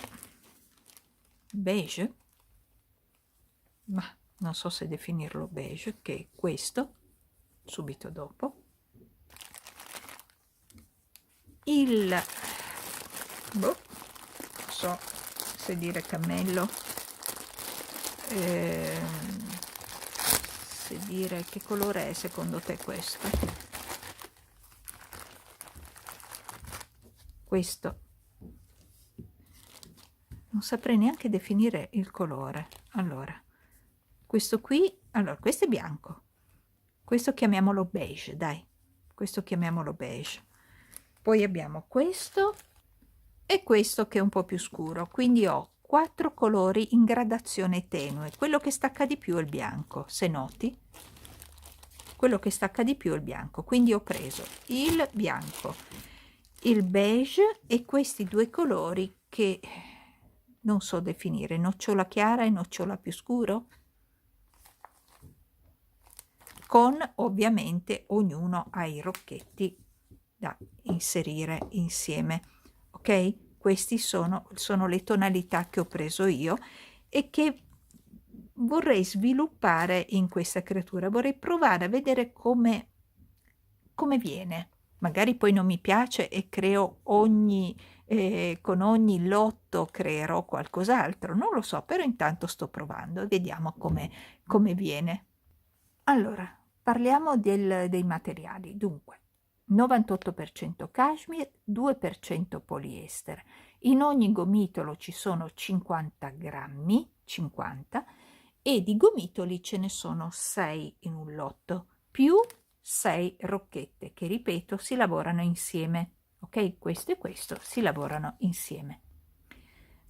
beige, ma non so se definirlo beige, che è questo, subito dopo, il non so se dire cammello, se dire che colore è secondo te questo? Questo non saprei neanche definire il colore. Allora, questo qui, allora questo è bianco, questo chiamiamolo beige, dai, questo chiamiamolo beige. Poi abbiamo questo e questo che è un po' più scuro, quindi ho 4 colori in gradazione tenue. Quello che stacca di più è il bianco, se noti, quello che stacca di più è il bianco, quindi ho preso il bianco, il beige e questi 2 colori che non so definire, nocciola chiara e nocciola più scuro, con ovviamente ognuno ha i rocchetti da inserire insieme. Ok, questi sono le tonalità che ho preso io e che vorrei sviluppare in questa creatura. Vorrei provare a vedere come viene. Magari poi non mi piace e creo con ogni lotto creerò qualcos'altro, non lo so, però intanto sto provando e vediamo come viene. Allora, parliamo dei materiali. Dunque, 98% cashmere, 2% poliestere. In ogni gomitolo ci sono 50 grammi, 50, e di gomitoli ce ne sono 6 in un lotto, più 6 rocchette, che ripeto si lavorano insieme. Ok, questo e questo si lavorano insieme.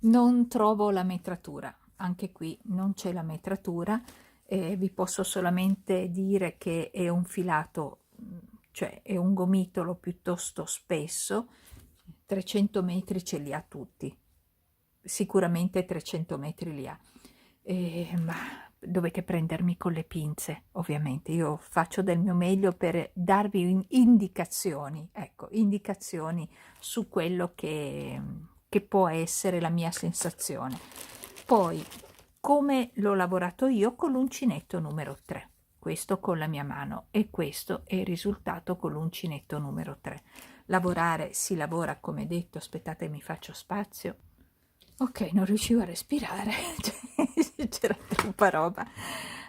Non trovo la metratura, anche qui non c'è la metratura. Vi posso solamente dire che è un filato, cioè è un gomitolo piuttosto spesso, 300 metri ce li ha tutti, sicuramente 300 metri li ha, ma dovete prendermi con le pinze, ovviamente. Io faccio del mio meglio per darvi indicazioni, ecco, indicazioni su quello che può essere la mia sensazione. Poi, come l'ho lavorato io con l'uncinetto numero 3, questo con la mia mano, e questo è il risultato con l'uncinetto numero 3. Lavorare si lavora, come detto, aspettate, mi faccio spazio. Ok, non riuscivo a respirare, c'era troppa roba.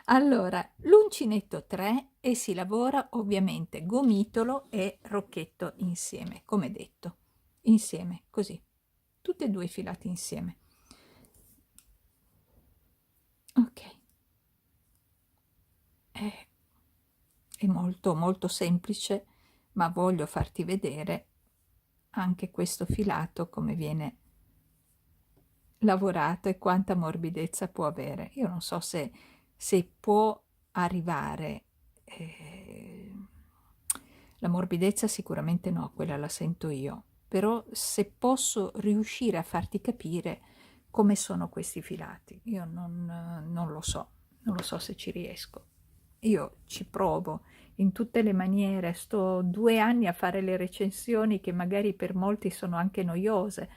Allora, l'uncinetto 3 e si lavora ovviamente gomitolo e rocchetto insieme, come detto, insieme, così, tutti e due filati insieme. Ok, è molto molto semplice, ma voglio farti vedere anche questo filato come viene lavorato e quanta morbidezza può avere. Io non so se può arrivare, la morbidezza sicuramente no, quella la sento io, però se posso riuscire a farti capire come sono questi filati, io non lo so, non lo so se ci riesco. Io ci provo in tutte le maniere, sto 2 anni a fare le recensioni che magari per molti sono anche noiose,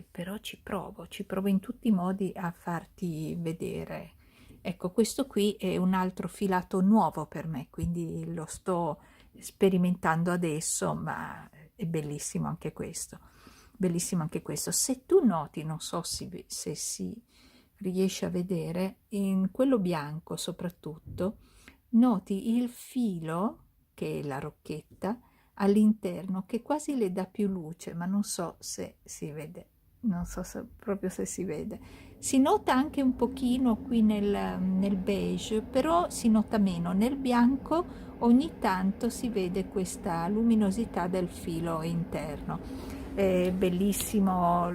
però ci provo in tutti i modi a farti vedere. Ecco, questo qui è un altro filato nuovo per me, quindi lo sto sperimentando adesso, ma è bellissimo anche questo. Bellissimo anche questo. Se tu noti, non so se si riesce a vedere, in quello bianco soprattutto, noti il filo, che è la rocchetta, all'interno, che quasi le dà più luce, ma non so se si vede, non so proprio se si vede. Si nota anche un pochino qui nel beige, però si nota meno. Nel bianco ogni tanto si vede questa luminosità del filo interno. È bellissimo,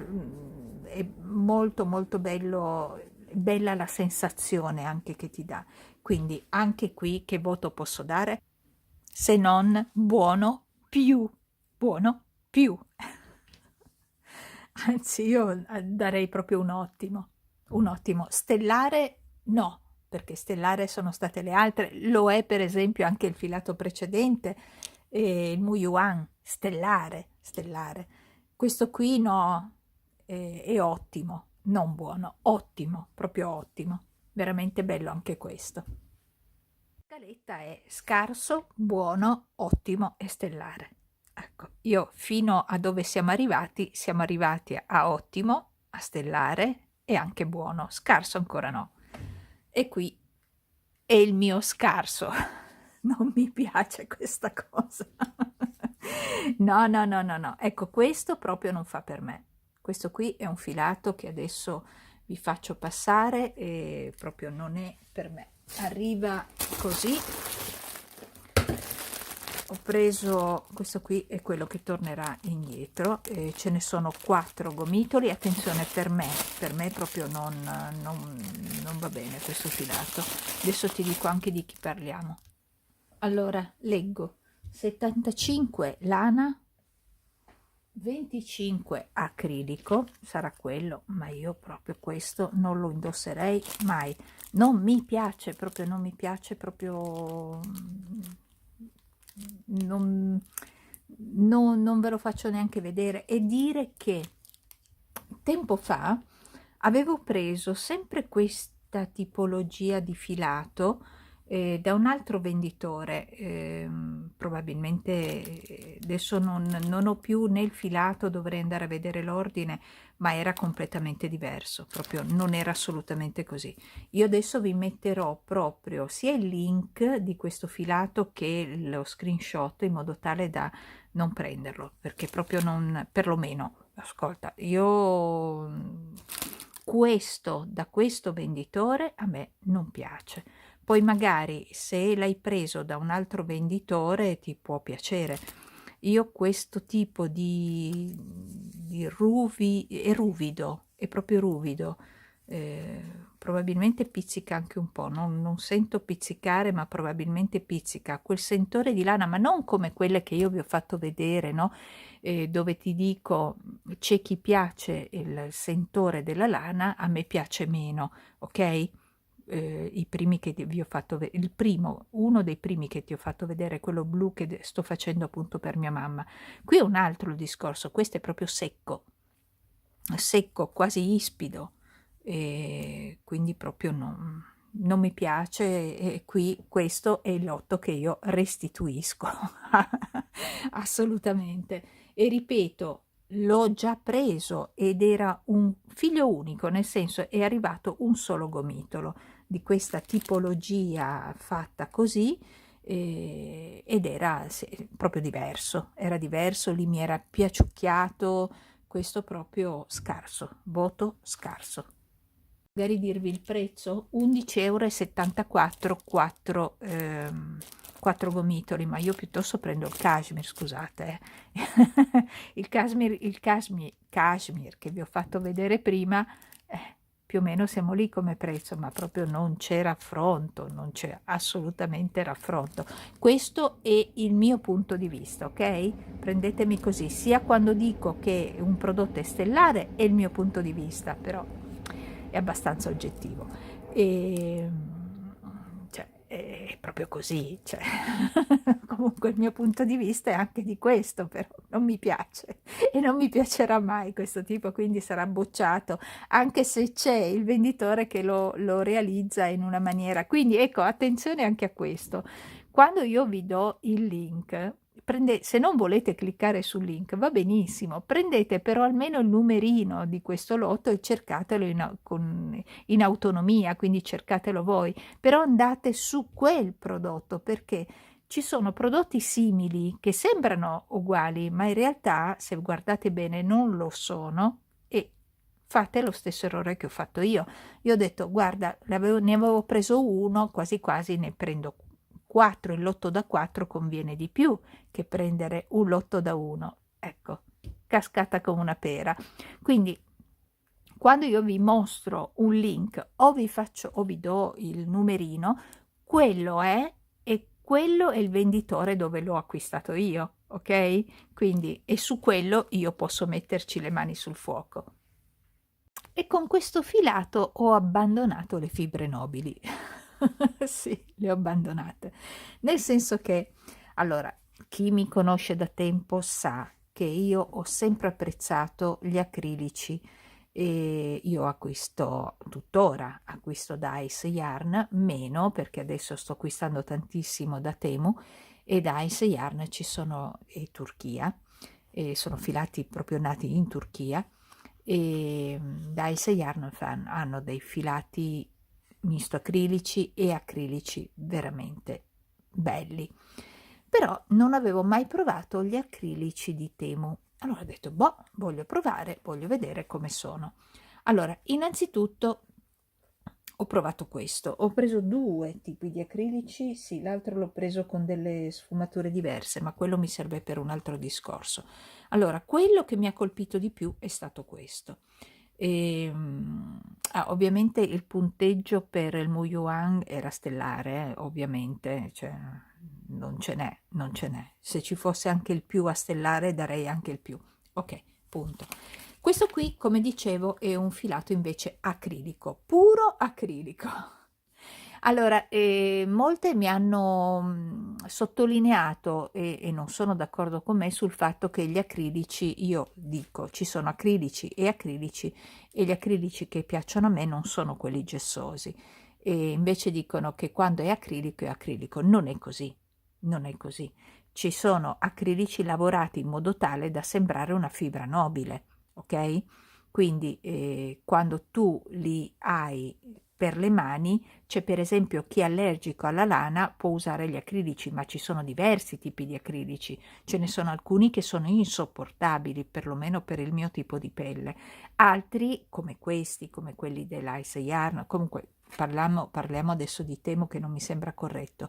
è molto molto bello, bella la sensazione anche che ti dà. Quindi anche qui che voto posso dare? Se non buono più, buono più. Anzi, io darei proprio un ottimo. Stellare no, perché stellare sono state le altre, lo è per esempio anche il filato precedente, il Muyuan, stellare, stellare. Questo qui no, è ottimo, non buono, ottimo, proprio ottimo, veramente bello anche questo. La scaletta è scarso, buono, ottimo e stellare. Ecco, io fino a dove siamo arrivati a ottimo, a stellare e anche buono, scarso ancora no. E qui è il mio scarso. Non mi piace questa cosa. No, no, no, no, no. Ecco, questo proprio non fa per me. Questo qui è un filato che adesso vi faccio passare e proprio non è per me. Arriva così. Ho preso questo qui, è quello che tornerà indietro, ce ne sono 4 gomitoli. Attenzione, per me proprio non va bene questo filato. Adesso ti dico anche di chi parliamo. Allora, leggo 75 lana, 25 acrilico, sarà quello, ma io proprio questo non lo indosserei mai. Non mi piace proprio, non mi piace proprio, non ve lo faccio neanche vedere. E dire che tempo fa avevo preso sempre questa tipologia di filato da un altro venditore, probabilmente adesso non ho più né il filato, dovrei andare a vedere l'ordine, ma era completamente diverso, proprio non era assolutamente così. Io adesso vi metterò proprio sia il link di questo filato che lo screenshot in modo tale da non prenderlo, perché proprio non, perlomeno, ascolta, io questo da questo venditore a me non piace. Poi magari se l'hai preso da un altro venditore ti può piacere. Io questo tipo di è ruvido, è proprio ruvido, probabilmente pizzica anche un po', non sento pizzicare, ma probabilmente pizzica quel sentore di lana, ma non come quelle che io vi ho fatto vedere, no? Dove ti dico c'è chi piace il sentore della lana, a me piace meno, ok? I primi che vi ho fatto vedere, il primo, uno dei primi che ti ho fatto vedere, quello blu che sto facendo appunto per mia mamma. Qui è un altro il discorso, questo è proprio secco, secco, quasi ispido, e quindi proprio non mi piace, e qui questo è il lotto che io restituisco assolutamente. E ripeto, l'ho già preso ed era un figlio unico, nel senso è arrivato un solo gomitolo di questa tipologia fatta così, ed era proprio diverso, era diverso, lì mi era piaciucchiato, questo proprio scarso, voto scarso. Magari dirvi il prezzo, 11,74 €, 4 gomitoli, ma io piuttosto prendo il cashmere, scusate. Il cashmere che vi ho fatto vedere prima, più o meno siamo lì come prezzo, ma proprio non c'è raffronto, non c'è assolutamente raffronto. Questo è il mio punto di vista, ok? Prendetemi così, sia quando dico che un prodotto è stellare è il mio punto di vista, però è abbastanza oggettivo. E, cioè, è proprio così, cioè. Comunque il mio punto di vista è anche di questo, però non mi piace e non mi piacerà mai questo tipo, quindi sarà bocciato, anche se c'è il venditore che lo realizza in una maniera. Quindi ecco, attenzione anche a questo. Quando io vi do il link, se non volete cliccare sul link va benissimo, prendete però almeno il numerino di questo lotto e cercatelo in autonomia, quindi cercatelo voi, però andate su quel prodotto, perché ci sono prodotti simili che sembrano uguali, ma in realtà, se guardate bene, non lo sono, e fate lo stesso errore che ho fatto io. Io ho detto, guarda, ne avevo preso uno, quasi quasi ne prendo 4, il lotto da 4 conviene di più che prendere un lotto da 1. Ecco, cascata come una pera. Quindi quando io vi mostro un link o vi do il numerino, quello è, e quello è il venditore dove l'ho acquistato io, ok? Quindi, e su quello io posso metterci le mani sul fuoco. E con questo filato ho abbandonato le fibre nobili. Sì, le ho abbandonate. Nel senso che, allora, chi mi conosce da tempo sa che io ho sempre apprezzato gli acrilici e io acquisto tuttora, acquisto da Ice Yarn, meno perché adesso sto acquistando tantissimo da Temu e da Ice Yarn ci sono Turchia, e sono filati proprio nati in Turchia e da Ice Yarn hanno dei filati misto acrilici e acrilici veramente belli. Però non avevo mai provato gli acrilici di Temu. Allora ho detto, boh, voglio provare, voglio vedere come sono. Allora, innanzitutto ho provato questo. Ho preso due tipi di acrilici, sì, l'altro l'ho preso con delle sfumature diverse, ma quello mi serve per un altro discorso. Allora, quello che mi ha colpito di più è stato questo. Ovviamente il punteggio per il Mu Yuan era stellare, ovviamente, cioè, non ce n'è, non ce n'è. Se ci fosse anche il più a stellare darei anche il più. Ok, punto. Questo qui, come dicevo, è un filato invece acrilico, puro acrilico. Allora, molte mi hanno sottolineato e non sono d'accordo con me sul fatto che gli acrilici, io dico, ci sono acrilici e gli acrilici che piacciono a me non sono quelli gessosi. E invece dicono che quando è acrilico, non è così, non è così. Ci sono acrilici lavorati in modo tale da sembrare una fibra nobile, ok? Quindi quando tu li hai per le mani, c'è per esempio chi è allergico alla lana può usare gli acrilici, ma ci sono diversi tipi di acrilici, ce ne sono alcuni che sono insopportabili, perlomeno per il mio tipo di pelle, altri come questi, come quelli dell'Ice Yarn, comunque parliamo adesso di Temu che non mi sembra corretto.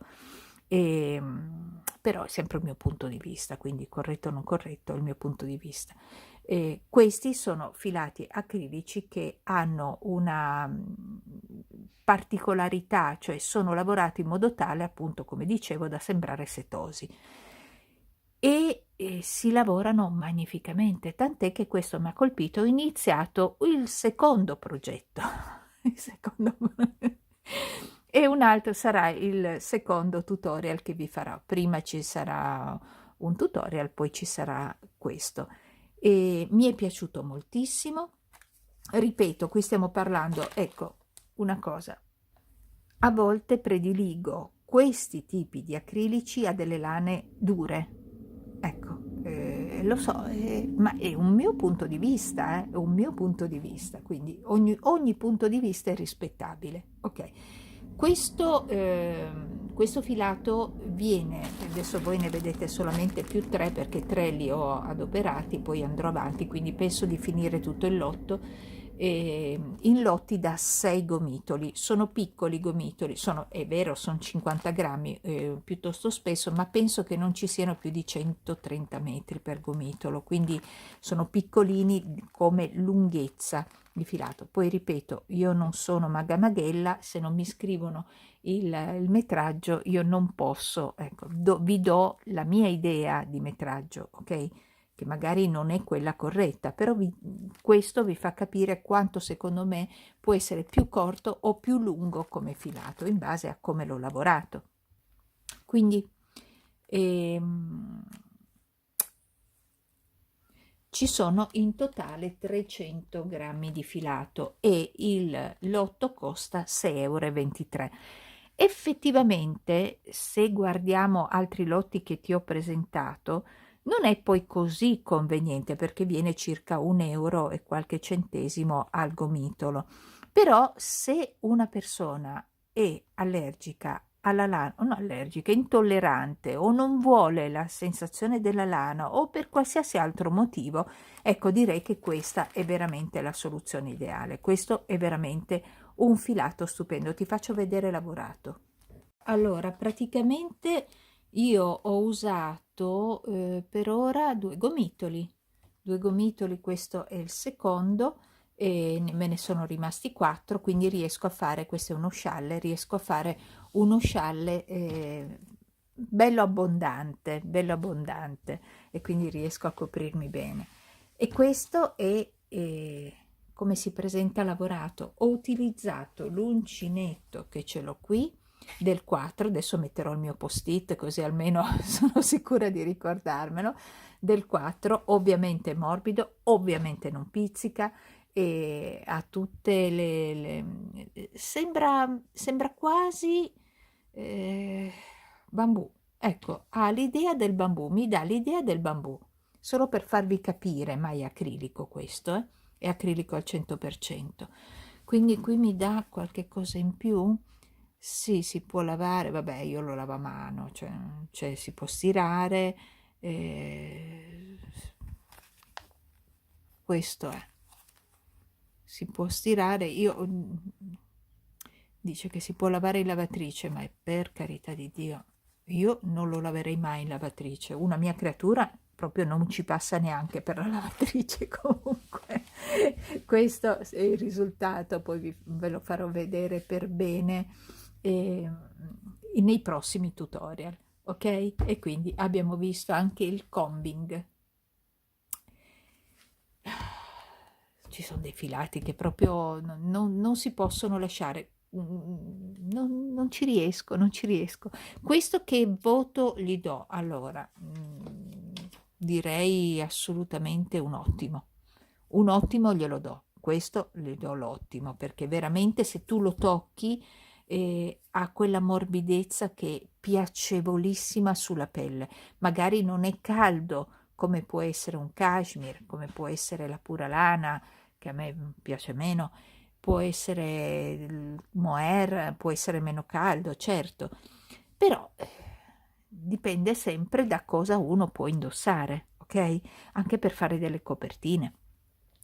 Però è sempre il mio punto di vista, quindi corretto o non corretto è il mio punto di vista. Questi sono filati acrilici che hanno una particolarità, cioè sono lavorati in modo tale, appunto, come dicevo, da sembrare setosi. E si lavorano magnificamente, tant'è che questo mi ha colpito. Ho iniziato il secondo progetto, il secondo e un altro sarà il secondo tutorial che vi farò. Prima ci sarà un tutorial, poi ci sarà questo. E mi è piaciuto moltissimo. Ripeto, qui stiamo parlando, ecco, una cosa. A volte prediligo questi tipi di acrilici a delle lane dure. Ecco, lo so, ma è un mio punto di vista, è un mio punto di vista, quindi ogni punto di vista è rispettabile. Ok. Questo filato viene, adesso voi ne vedete solamente più 3 perché 3 li ho adoperati, poi andrò avanti, quindi penso di finire tutto il lotto in lotti da 6 gomitoli. Sono piccoli gomitoli, è vero, sono 50 grammi, piuttosto spesso, ma penso che non ci siano più di 130 metri per gomitolo, quindi sono piccolini come lunghezza di filato. Poi ripeto, io non sono maga maghella, se non mi scrivono il metraggio io non posso, ecco, vi do la mia idea di metraggio, ok? Che magari non è quella corretta, però questo vi fa capire quanto secondo me può essere più corto o più lungo come filato in base a come l'ho lavorato. Quindi ci sono in totale 300 grammi di filato e il lotto costa 6,23 euro. Effettivamente, se guardiamo altri lotti che ti ho presentato, non è poi così conveniente perché viene circa 1 euro e qualche centesimo al gomitolo. Però se una persona è allergica alla lana, o non allergica, intollerante o non vuole la sensazione della lana o per qualsiasi altro motivo, ecco, direi che questa è veramente la soluzione ideale. Questo è veramente un filato stupendo. Ti faccio vedere lavorato. Allora, praticamente io ho usato per ora due gomitoli, questo è il secondo e me ne sono rimasti 4, quindi riesco a fare, questo è uno scialle, riesco a fare uno scialle bello abbondante, e quindi riesco a coprirmi bene. E questo è come si presenta lavorato. Ho utilizzato l'uncinetto che ce l'ho qui del 4, adesso metterò il mio post-it così almeno sono sicura di ricordarmelo, del 4, ovviamente morbido, ovviamente non pizzica, e ha tutte sembra quasi eh, bambù, ecco, ha l'idea del bambù, mi dà l'idea del bambù, solo per farvi capire, ma è acrilico questo, è acrilico al 100%, quindi qui mi dà qualche cosa in più. Sì, si può lavare, vabbè, io lo lavo a mano, cioè si può stirare, eh, questo è, si può stirare, dice che si può lavare in lavatrice, ma per carità di Dio, io non lo laverei mai in lavatrice, una mia creatura proprio non ci passa neanche per la lavatrice comunque. Questo è il risultato, poi ve lo farò vedere per bene eh, nei prossimi tutorial, ok? E quindi abbiamo visto anche il combing. Ci sono dei filati che proprio non si possono lasciare, non ci riesco, non ci riesco. Questo che voto gli do? Allora, direi assolutamente un ottimo glielo do, questo gli do l'ottimo, perché veramente se tu lo tocchi ha quella morbidezza che è piacevolissima sulla pelle, magari non è caldo come può essere un cashmere, come può essere la pura lana, che a me piace meno, può essere il mohair, può essere meno caldo, certo, però dipende sempre da cosa uno può indossare, ok? Anche per fare delle copertine.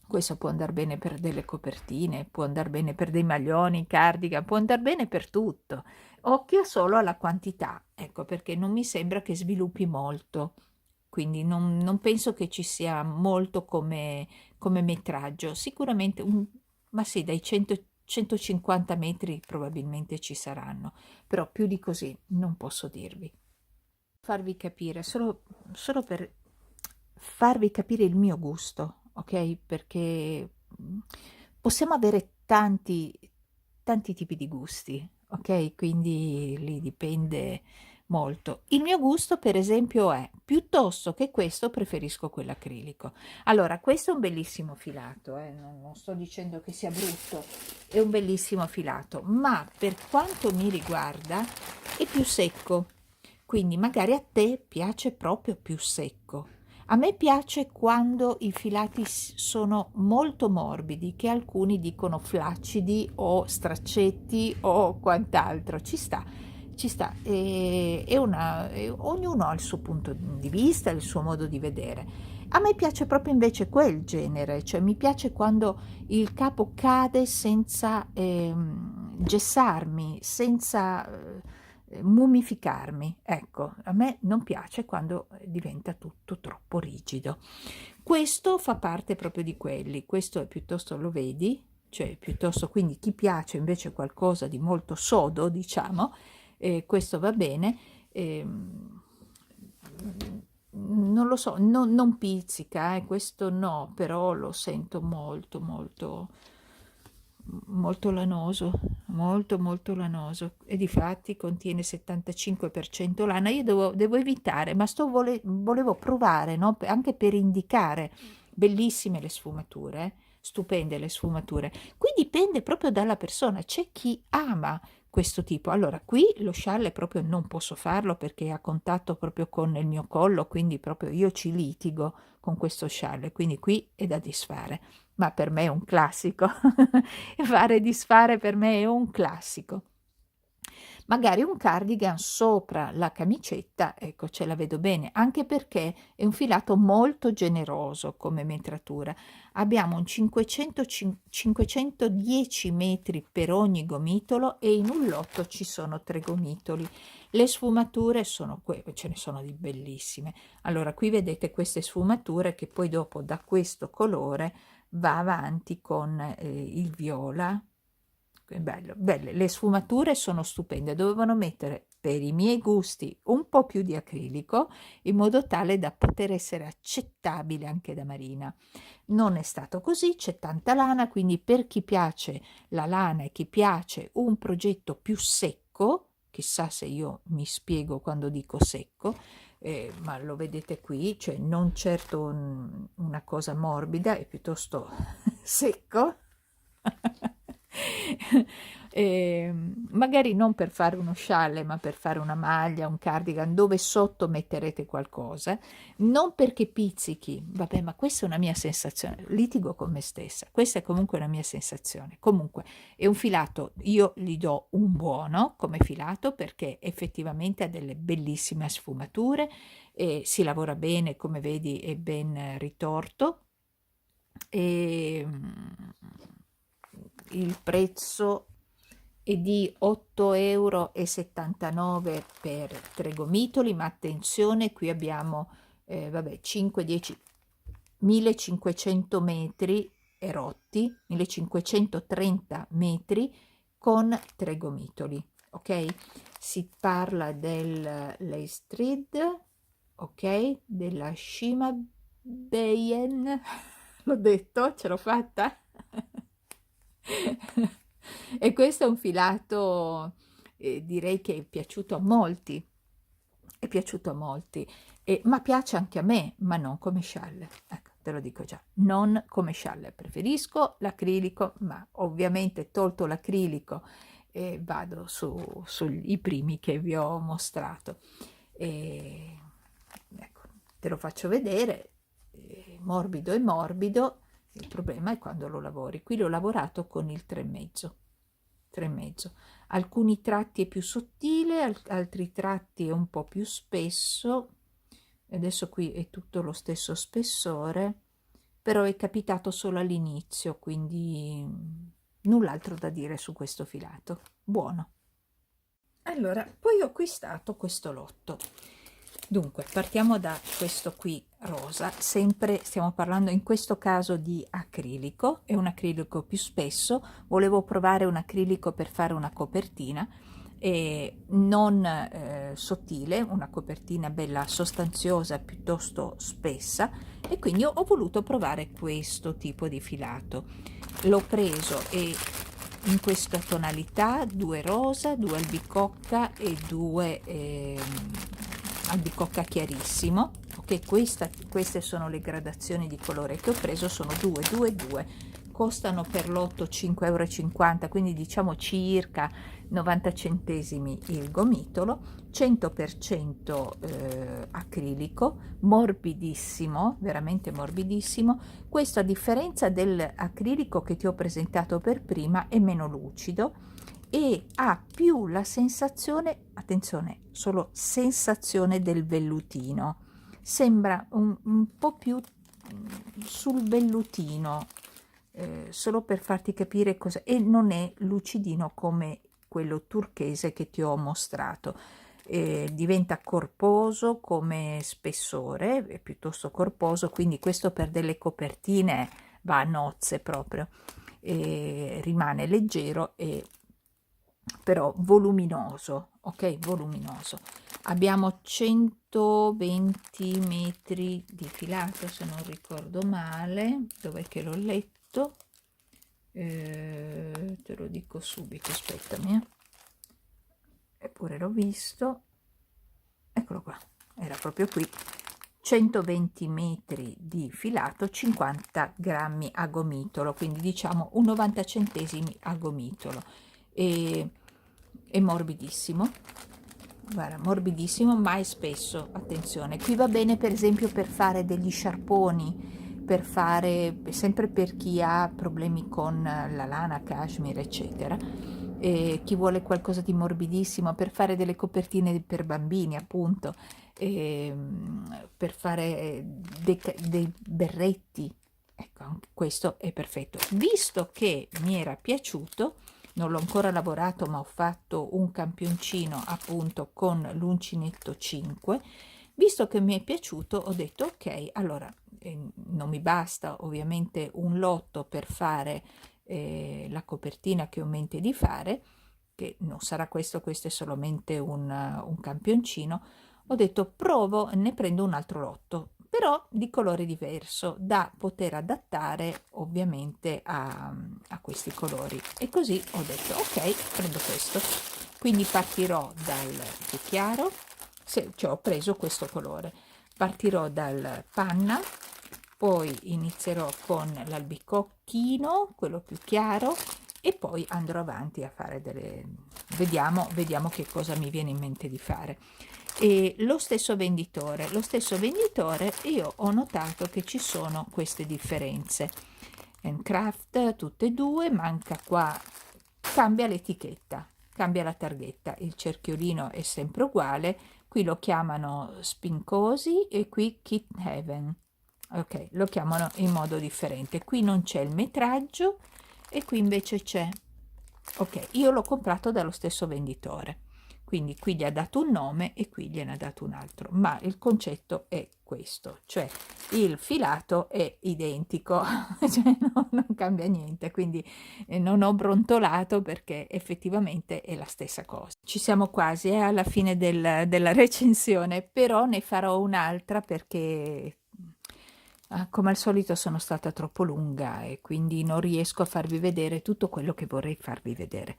Questo può andare bene per delle copertine, può andare bene per dei maglioni, cardigan, può andare bene per tutto. Occhio solo alla quantità, ecco, perché non mi sembra che sviluppi molto, quindi non penso che ci sia molto come metraggio. Sicuramente, ma sì, dai 100-150 metri probabilmente ci saranno, però più di così non posso dirvi. Farvi capire, solo per farvi capire il mio gusto, ok? Perché possiamo avere tanti tipi di gusti, ok? Quindi lì dipende molto. Il mio gusto, per esempio, è piuttosto che questo, preferisco quell'acrilico. Allora, questo è un bellissimo filato, non sto dicendo che sia brutto, è un bellissimo filato, ma per quanto mi riguarda è più secco. Quindi magari a te piace proprio più secco. A me piace quando i filati sono molto morbidi, che alcuni dicono flaccidi o straccetti o quant'altro. Ci sta, ci sta. Ognuno ha il suo punto di vista, il suo modo di vedere. A me piace proprio invece quel genere, cioè mi piace quando il capo cade senza gessarmi, senza mummificarmi. Ecco, a me non piace quando diventa tutto troppo rigido. Questo fa parte proprio di quelli, questo è piuttosto, lo vedi, cioè piuttosto, quindi chi piace invece qualcosa di molto sodo, diciamo, questo va bene. Non lo so, non pizzica, questo no, però lo sento molto, molto, molto lanoso, molto lanoso, e difatti contiene 75% lana. Io devo evitare, ma volevo provare, no? Anche per indicare. Bellissime le sfumature, stupende le sfumature. Qui dipende proprio dalla persona, c'è chi ama questo tipo. Allora, qui lo scialle proprio non posso farlo perché è a contatto proprio con il mio collo, quindi proprio io ci litigo con questo scialle, quindi qui è da disfare, ma per me è un classico. Fare e disfare per me è un classico. Magari un cardigan sopra la camicetta, ecco, ce la vedo bene, anche perché è un filato molto generoso come metratura. Abbiamo un 510 metri per ogni gomitolo e in un lotto ci sono 3 gomitoli. Le sfumature sono ce ne sono di bellissime. Allora, qui vedete queste sfumature che poi dopo da questo colore va avanti con il viola. Bello, belle, le sfumature sono stupende, dovevano mettere per i miei gusti un po' più di acrilico, in modo tale da poter essere accettabile anche da Marina. Non è stato così, c'è tanta lana, quindi per chi piace la lana e chi piace un progetto più secco, chissà se io mi spiego quando dico secco, ma lo vedete qui, cioè non certo una cosa morbida, è piuttosto secco. Magari non per fare uno scialle, ma per fare una maglia, un cardigan dove sotto metterete qualcosa, non perché pizzichi, vabbè, ma questa è una mia sensazione, litigo con me stessa, questa è comunque una mia sensazione. Comunque è un filato, io gli do un buono come filato perché effettivamente ha delle bellissime sfumature e si lavora bene, come vedi è ben ritorto. E il prezzo è di 8,79 € per 3 gomitoli, ma attenzione, qui abbiamo vabbè 5, 10, 1500 metri erotti, 1530 metri con 3 gomitoli, ok? Si parla del Leistrid, ok? Della Shima Beyen, l'ho detto, ce l'ho fatta? E questo è un filato, direi che è piaciuto a molti, è piaciuto a molti, ma piace anche a me, ma non come scialle, ecco, te lo dico già, non come scialle, preferisco l'acrilico, ma ovviamente tolto l'acrilico vado sui primi che vi ho mostrato. E, ecco, te lo faccio vedere, morbido e morbido. Il problema è quando lo lavori. Qui l'ho lavorato con il 3,5, 3,5. Alcuni tratti è più sottile, altri tratti è un po' più spesso. Adesso qui è tutto lo stesso spessore, però è capitato solo all'inizio, quindi null'altro da dire su questo filato. Buono. Allora, poi ho acquistato questo lotto. Dunque, partiamo da questo qui rosa, sempre stiamo parlando in questo caso di acrilico, è un acrilico più spesso, volevo provare un acrilico per fare una copertina, non sottile, una copertina bella sostanziosa, piuttosto spessa, e quindi ho voluto provare questo tipo di filato. L'ho preso e in questa tonalità, 2 rosa, 2 albicocca e 2 albicocca chiarissimo, ok? Queste sono le gradazioni di colore che ho preso, sono 2, 2, 2, costano per l'otto 5,50 €, quindi diciamo circa 90 centesimi il gomitolo, 100% acrilico, morbidissimo, veramente morbidissimo. Questo, a differenza dell'acrilico che ti ho presentato per prima, è meno lucido e ha più la sensazione, attenzione, solo sensazione del vellutino, sembra un po' più sul vellutino, solo per farti capire cosa, e non è lucidino come quello turchese che ti ho mostrato. Diventa corposo come spessore, è piuttosto corposo, quindi questo per delle copertine va a nozze proprio, rimane leggero e però voluminoso, ok? Voluminoso. Abbiamo 120 metri di filato, se non ricordo male, dov'è che l'ho letto? Te lo dico subito, aspettami, eppure l'ho visto, eccolo qua, era proprio qui. 120 metri di filato, 50 grammi a gomitolo, quindi diciamo un 90 centesimi a gomitolo. E è morbidissimo, guarda, morbidissimo, ma è spesso, attenzione. Qui va bene per esempio per fare degli sciarponi, per fare, sempre per chi ha problemi con la lana, cashmere, eccetera, chi vuole qualcosa di morbidissimo, per fare delle copertine per bambini, appunto, per fare dei berretti. Ecco, anche questo è perfetto. Visto che mi era piaciuto, non l'ho ancora lavorato, ma ho fatto un campioncino appunto con l'uncinetto 5, visto che mi è piaciuto ho detto ok, allora non mi basta ovviamente un lotto per fare la copertina che ho in mente di fare, che non sarà questo è solamente un campioncino, ho detto provo, ne prendo un altro lotto, però di colore diverso, da poter adattare ovviamente a questi colori. E così ho detto ok, prendo questo. Quindi partirò dal più chiaro, cioè ho preso questo colore, partirò dal panna, poi inizierò con l'albicocchino, quello più chiaro, e poi andrò avanti a fare vediamo che cosa mi viene in mente di fare. E lo stesso venditore, io ho notato che ci sono queste differenze. Craft tutte e due, manca qua, cambia l'etichetta, cambia la targhetta, il cerchiolino è sempre uguale, qui lo chiamano Spincosi e qui Kit Heaven. Ok, lo chiamano in modo differente. Qui non c'è il metraggio e qui invece c'è. Ok, io l'ho comprato dallo stesso venditore, quindi qui gli ha dato un nome e qui gliene ha dato un altro, ma il concetto è questo, cioè il filato è identico, cioè non cambia niente, quindi non ho brontolato perché effettivamente è la stessa cosa. Ci siamo quasi alla fine della recensione, però ne farò un'altra perché come al solito sono stata troppo lunga e quindi non riesco a farvi vedere tutto quello che vorrei farvi vedere.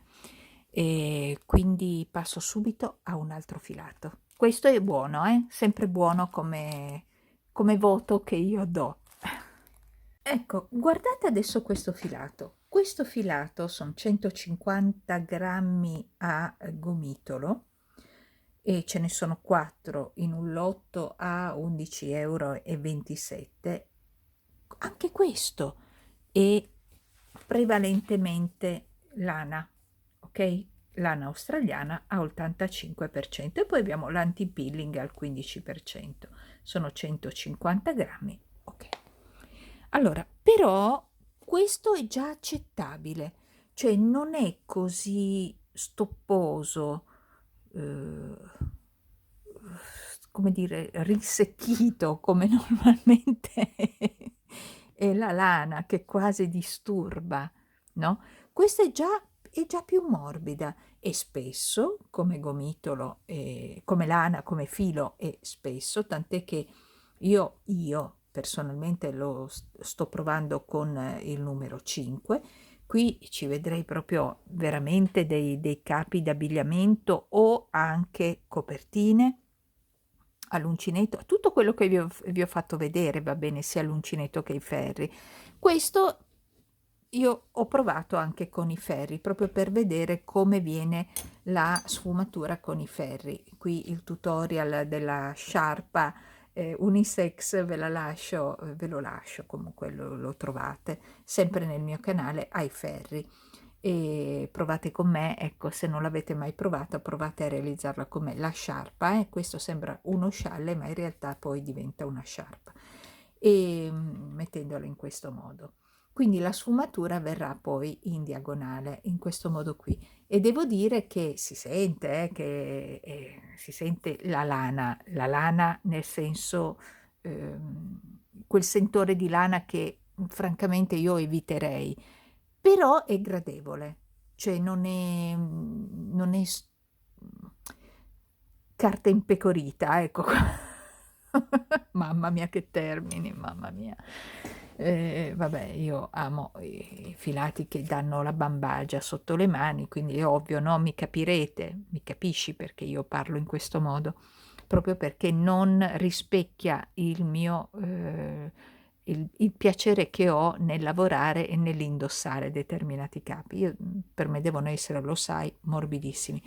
E quindi passo subito a un altro filato. Questo è buono, sempre buono come voto che io do. Ecco, guardate adesso questo filato. Questo filato sono 150 grammi a gomitolo e ce ne sono 4 in un lotto a 11,27 euro. Anche questo è prevalentemente lana, ok? Lana australiana a 85% e poi abbiamo l'anti-peeling al 15%, sono 150 grammi, ok. Allora, però questo è già accettabile, cioè non è così stopposo, eh, come dire, risecchito come normalmente è la lana che quasi disturba, no? Questa è già più morbida e spesso, come gomitolo, come lana, come filo è spesso, tant'è che io personalmente lo sto provando con il numero 5. Qui ci vedrei proprio veramente dei capi d'abbigliamento o anche copertine all'uncinetto, tutto quello che vi ho fatto vedere va bene sia all'uncinetto che ai ferri. Questo io ho provato anche con i ferri proprio per vedere come viene la sfumatura con i ferri. Qui il tutorial della sciarpa unisex ve lo lascio, comunque lo trovate sempre nel mio canale ai ferri e provate con me, ecco, se non l'avete mai provata, provate a realizzarla con me. La sciarpa, questo sembra uno scialle, ma in realtà poi diventa una sciarpa, e mettendola in questo modo. Quindi la sfumatura verrà poi in diagonale, in questo modo qui. E devo dire che si sente, si sente la lana nel senso, quel sentore di lana che francamente io eviterei, però è gradevole, cioè non è carta impecorita, ecco. Mamma mia che termini, mamma mia. Vabbè, io amo i filati che danno la bambagia sotto le mani, quindi è ovvio, no? Mi capirete, mi capisci perché io parlo in questo modo, proprio perché non rispecchia il piacere che ho nel lavorare e nell'indossare determinati capi. Per me devono essere, lo sai, morbidissimi.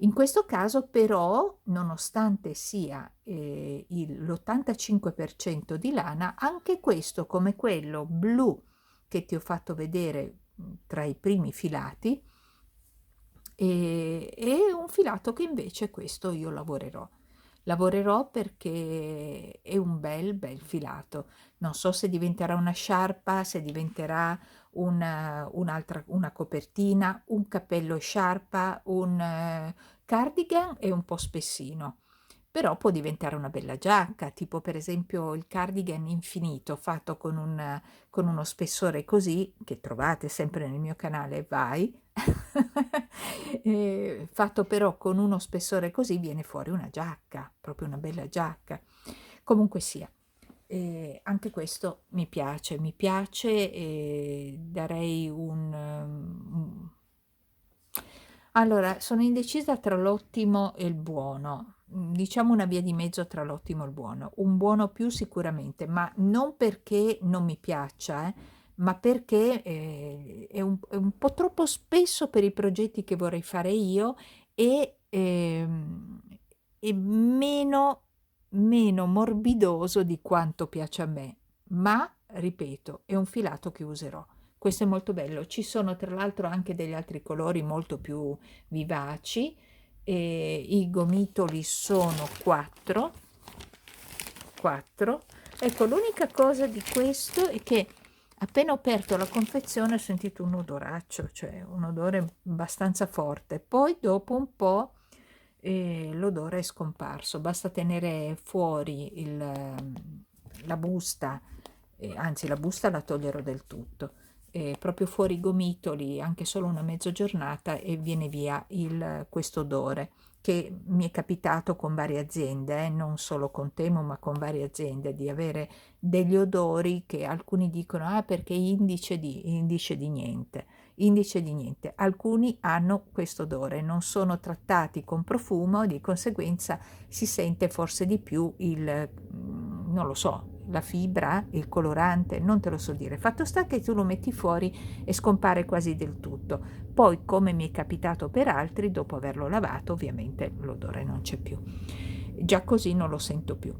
In questo caso però, nonostante sia l'85% di lana, anche questo, come quello blu che ti ho fatto vedere tra i primi filati, è un filato che invece questo io lavorerò perché è un bel filato. Non so se diventerà una sciarpa, se diventerà una copertina, un cappello e sciarpa, un cardigan è un po' spessino, però può diventare una bella giacca, tipo per esempio il cardigan infinito fatto con uno spessore così, che trovate sempre nel mio canale Vai, fatto però con uno spessore così viene fuori una giacca, proprio una bella giacca. Comunque sia, anche questo mi piace e darei allora, sono indecisa tra l'ottimo e il buono. Diciamo una via di mezzo tra l'ottimo e il buono. Un buono più sicuramente, ma non perché non mi piaccia, ma perché è un po' troppo spesso per i progetti che vorrei fare io e, e meno morbidoso di quanto piace a me. Ma, ripeto, è un filato che userò. Questo è molto bello. Ci sono tra l'altro anche degli altri colori molto più vivaci. E i gomitoli sono 4. Ecco, l'unica cosa di questo è che appena ho aperto la confezione ho sentito un odoraccio, cioè un odore abbastanza forte. Poi dopo un po' l'odore è scomparso. Basta tenere fuori la busta, anzi la busta la toglierò del tutto, proprio fuori i gomitoli, anche solo una mezza giornata e viene via questo odore che mi è capitato con varie aziende, non solo con Temu, ma con varie aziende, di avere degli odori che alcuni dicono, ah, perché indice di niente, indice di niente. Alcuni hanno questo odore, non sono trattati con profumo, di conseguenza si sente forse di più non lo so, la fibra, il colorante, non te lo so dire. Fatto sta che tu lo metti fuori e scompare quasi del tutto. Poi, come mi è capitato per altri, dopo averlo lavato, ovviamente l'odore non c'è più. Già così non lo sento più.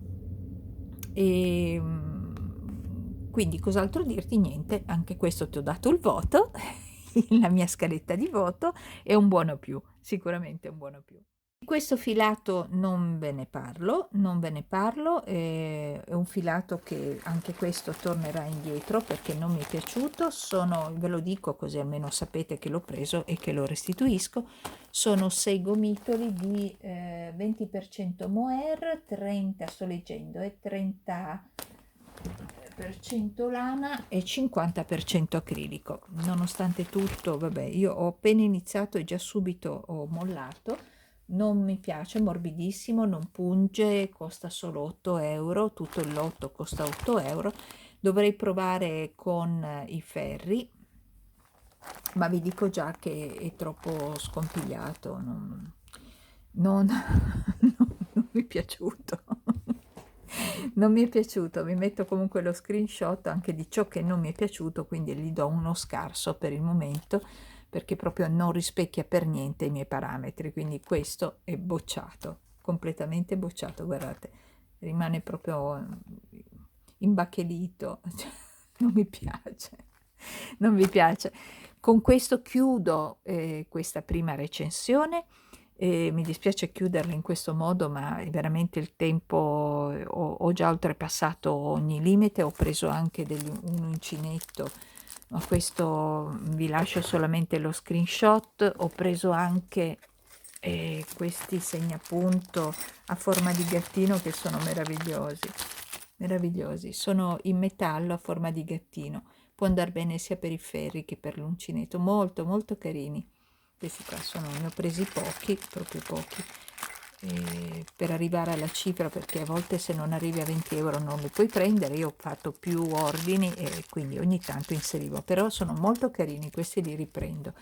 E quindi cos'altro dirti? Niente, anche questo ti ho dato il voto, la mia scaletta di voto è un buono più, sicuramente un buono più. Di questo filato non ve ne parlo, non ve ne parlo, è un filato che anche questo tornerà indietro perché non mi è piaciuto, ve lo dico così almeno sapete che l'ho preso e che lo restituisco, sono 6 gomitoli di 20% mohair, 30, sto leggendo, 30% lana e 50% acrilico. Nonostante tutto, vabbè, io ho appena iniziato e già subito ho mollato. Non mi piace, morbidissimo, non punge, costa solo 8 euro, tutto il lotto costa 8 euro. Dovrei provare con i ferri, ma vi dico già che è troppo scompigliato, non mi è piaciuto. Non mi è piaciuto, vi metto comunque lo screenshot anche di ciò che non mi è piaciuto, quindi gli do uno scarso per il momento, perché proprio non rispecchia per niente i miei parametri, quindi questo è bocciato, completamente bocciato, guardate, rimane proprio imbacchellito, non mi piace, non mi piace. Con questo chiudo questa prima recensione. Mi dispiace chiuderla in questo modo, ma è veramente il tempo, ho già oltrepassato ogni limite, ho preso anche un uncinetto, ma questo vi lascio solamente lo screenshot, ho preso anche questi segnapunto a forma di gattino che sono meravigliosi, meravigliosi, sono in metallo a forma di gattino, può andare bene sia per i ferri che per l'uncinetto, molto molto carini. Questi qua ne ho presi pochi, proprio pochi, per arrivare alla cifra, perché a volte se non arrivi a 20 euro non li puoi prendere. Io ho fatto più ordini e quindi ogni tanto inserivo, però sono molto carini, questi li riprendo.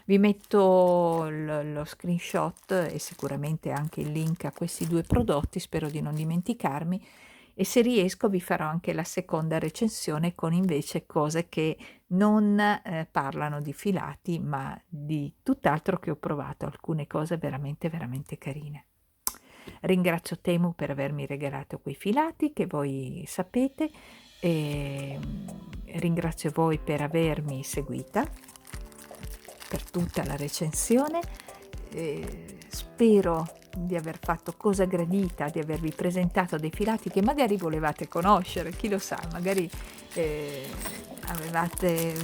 Vi metto lo screenshot e sicuramente anche il link a questi 2 prodotti, spero di non dimenticarmi, e se riesco vi farò anche la seconda recensione con invece cose che non parlano di filati, ma di tutt'altro che ho provato, alcune cose veramente veramente carine. Ringrazio Temu per avermi regalato quei filati che voi sapete e ringrazio voi per avermi seguita per tutta la recensione. Spero di aver fatto cosa gradita, di avervi presentato dei filati che magari volevate conoscere, chi lo sa, magari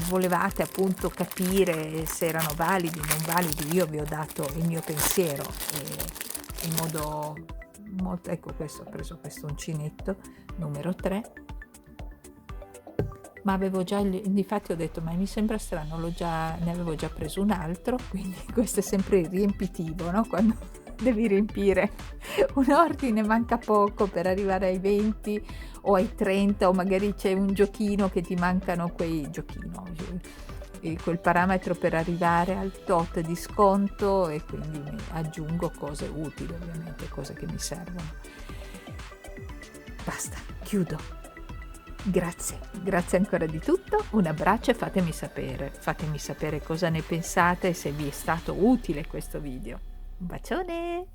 volevate appunto capire se erano validi, non validi. Io vi ho dato il mio pensiero in modo molto, ecco, questo ho preso questo uncinetto numero 3 ma avevo già difatti ho detto, ma mi sembra strano, ne avevo già preso un altro, quindi questo è sempre il riempitivo, no? Quando devi riempire un ordine, manca poco per arrivare ai 20 o ai 30, o magari c'è un giochino che ti mancano quel parametro per arrivare al tot di sconto, e quindi mi aggiungo cose utili, ovviamente, cose che mi servono. Basta, chiudo. Grazie ancora di tutto, un abbraccio e fatemi sapere cosa ne pensate e se vi è stato utile questo video. Un bacione!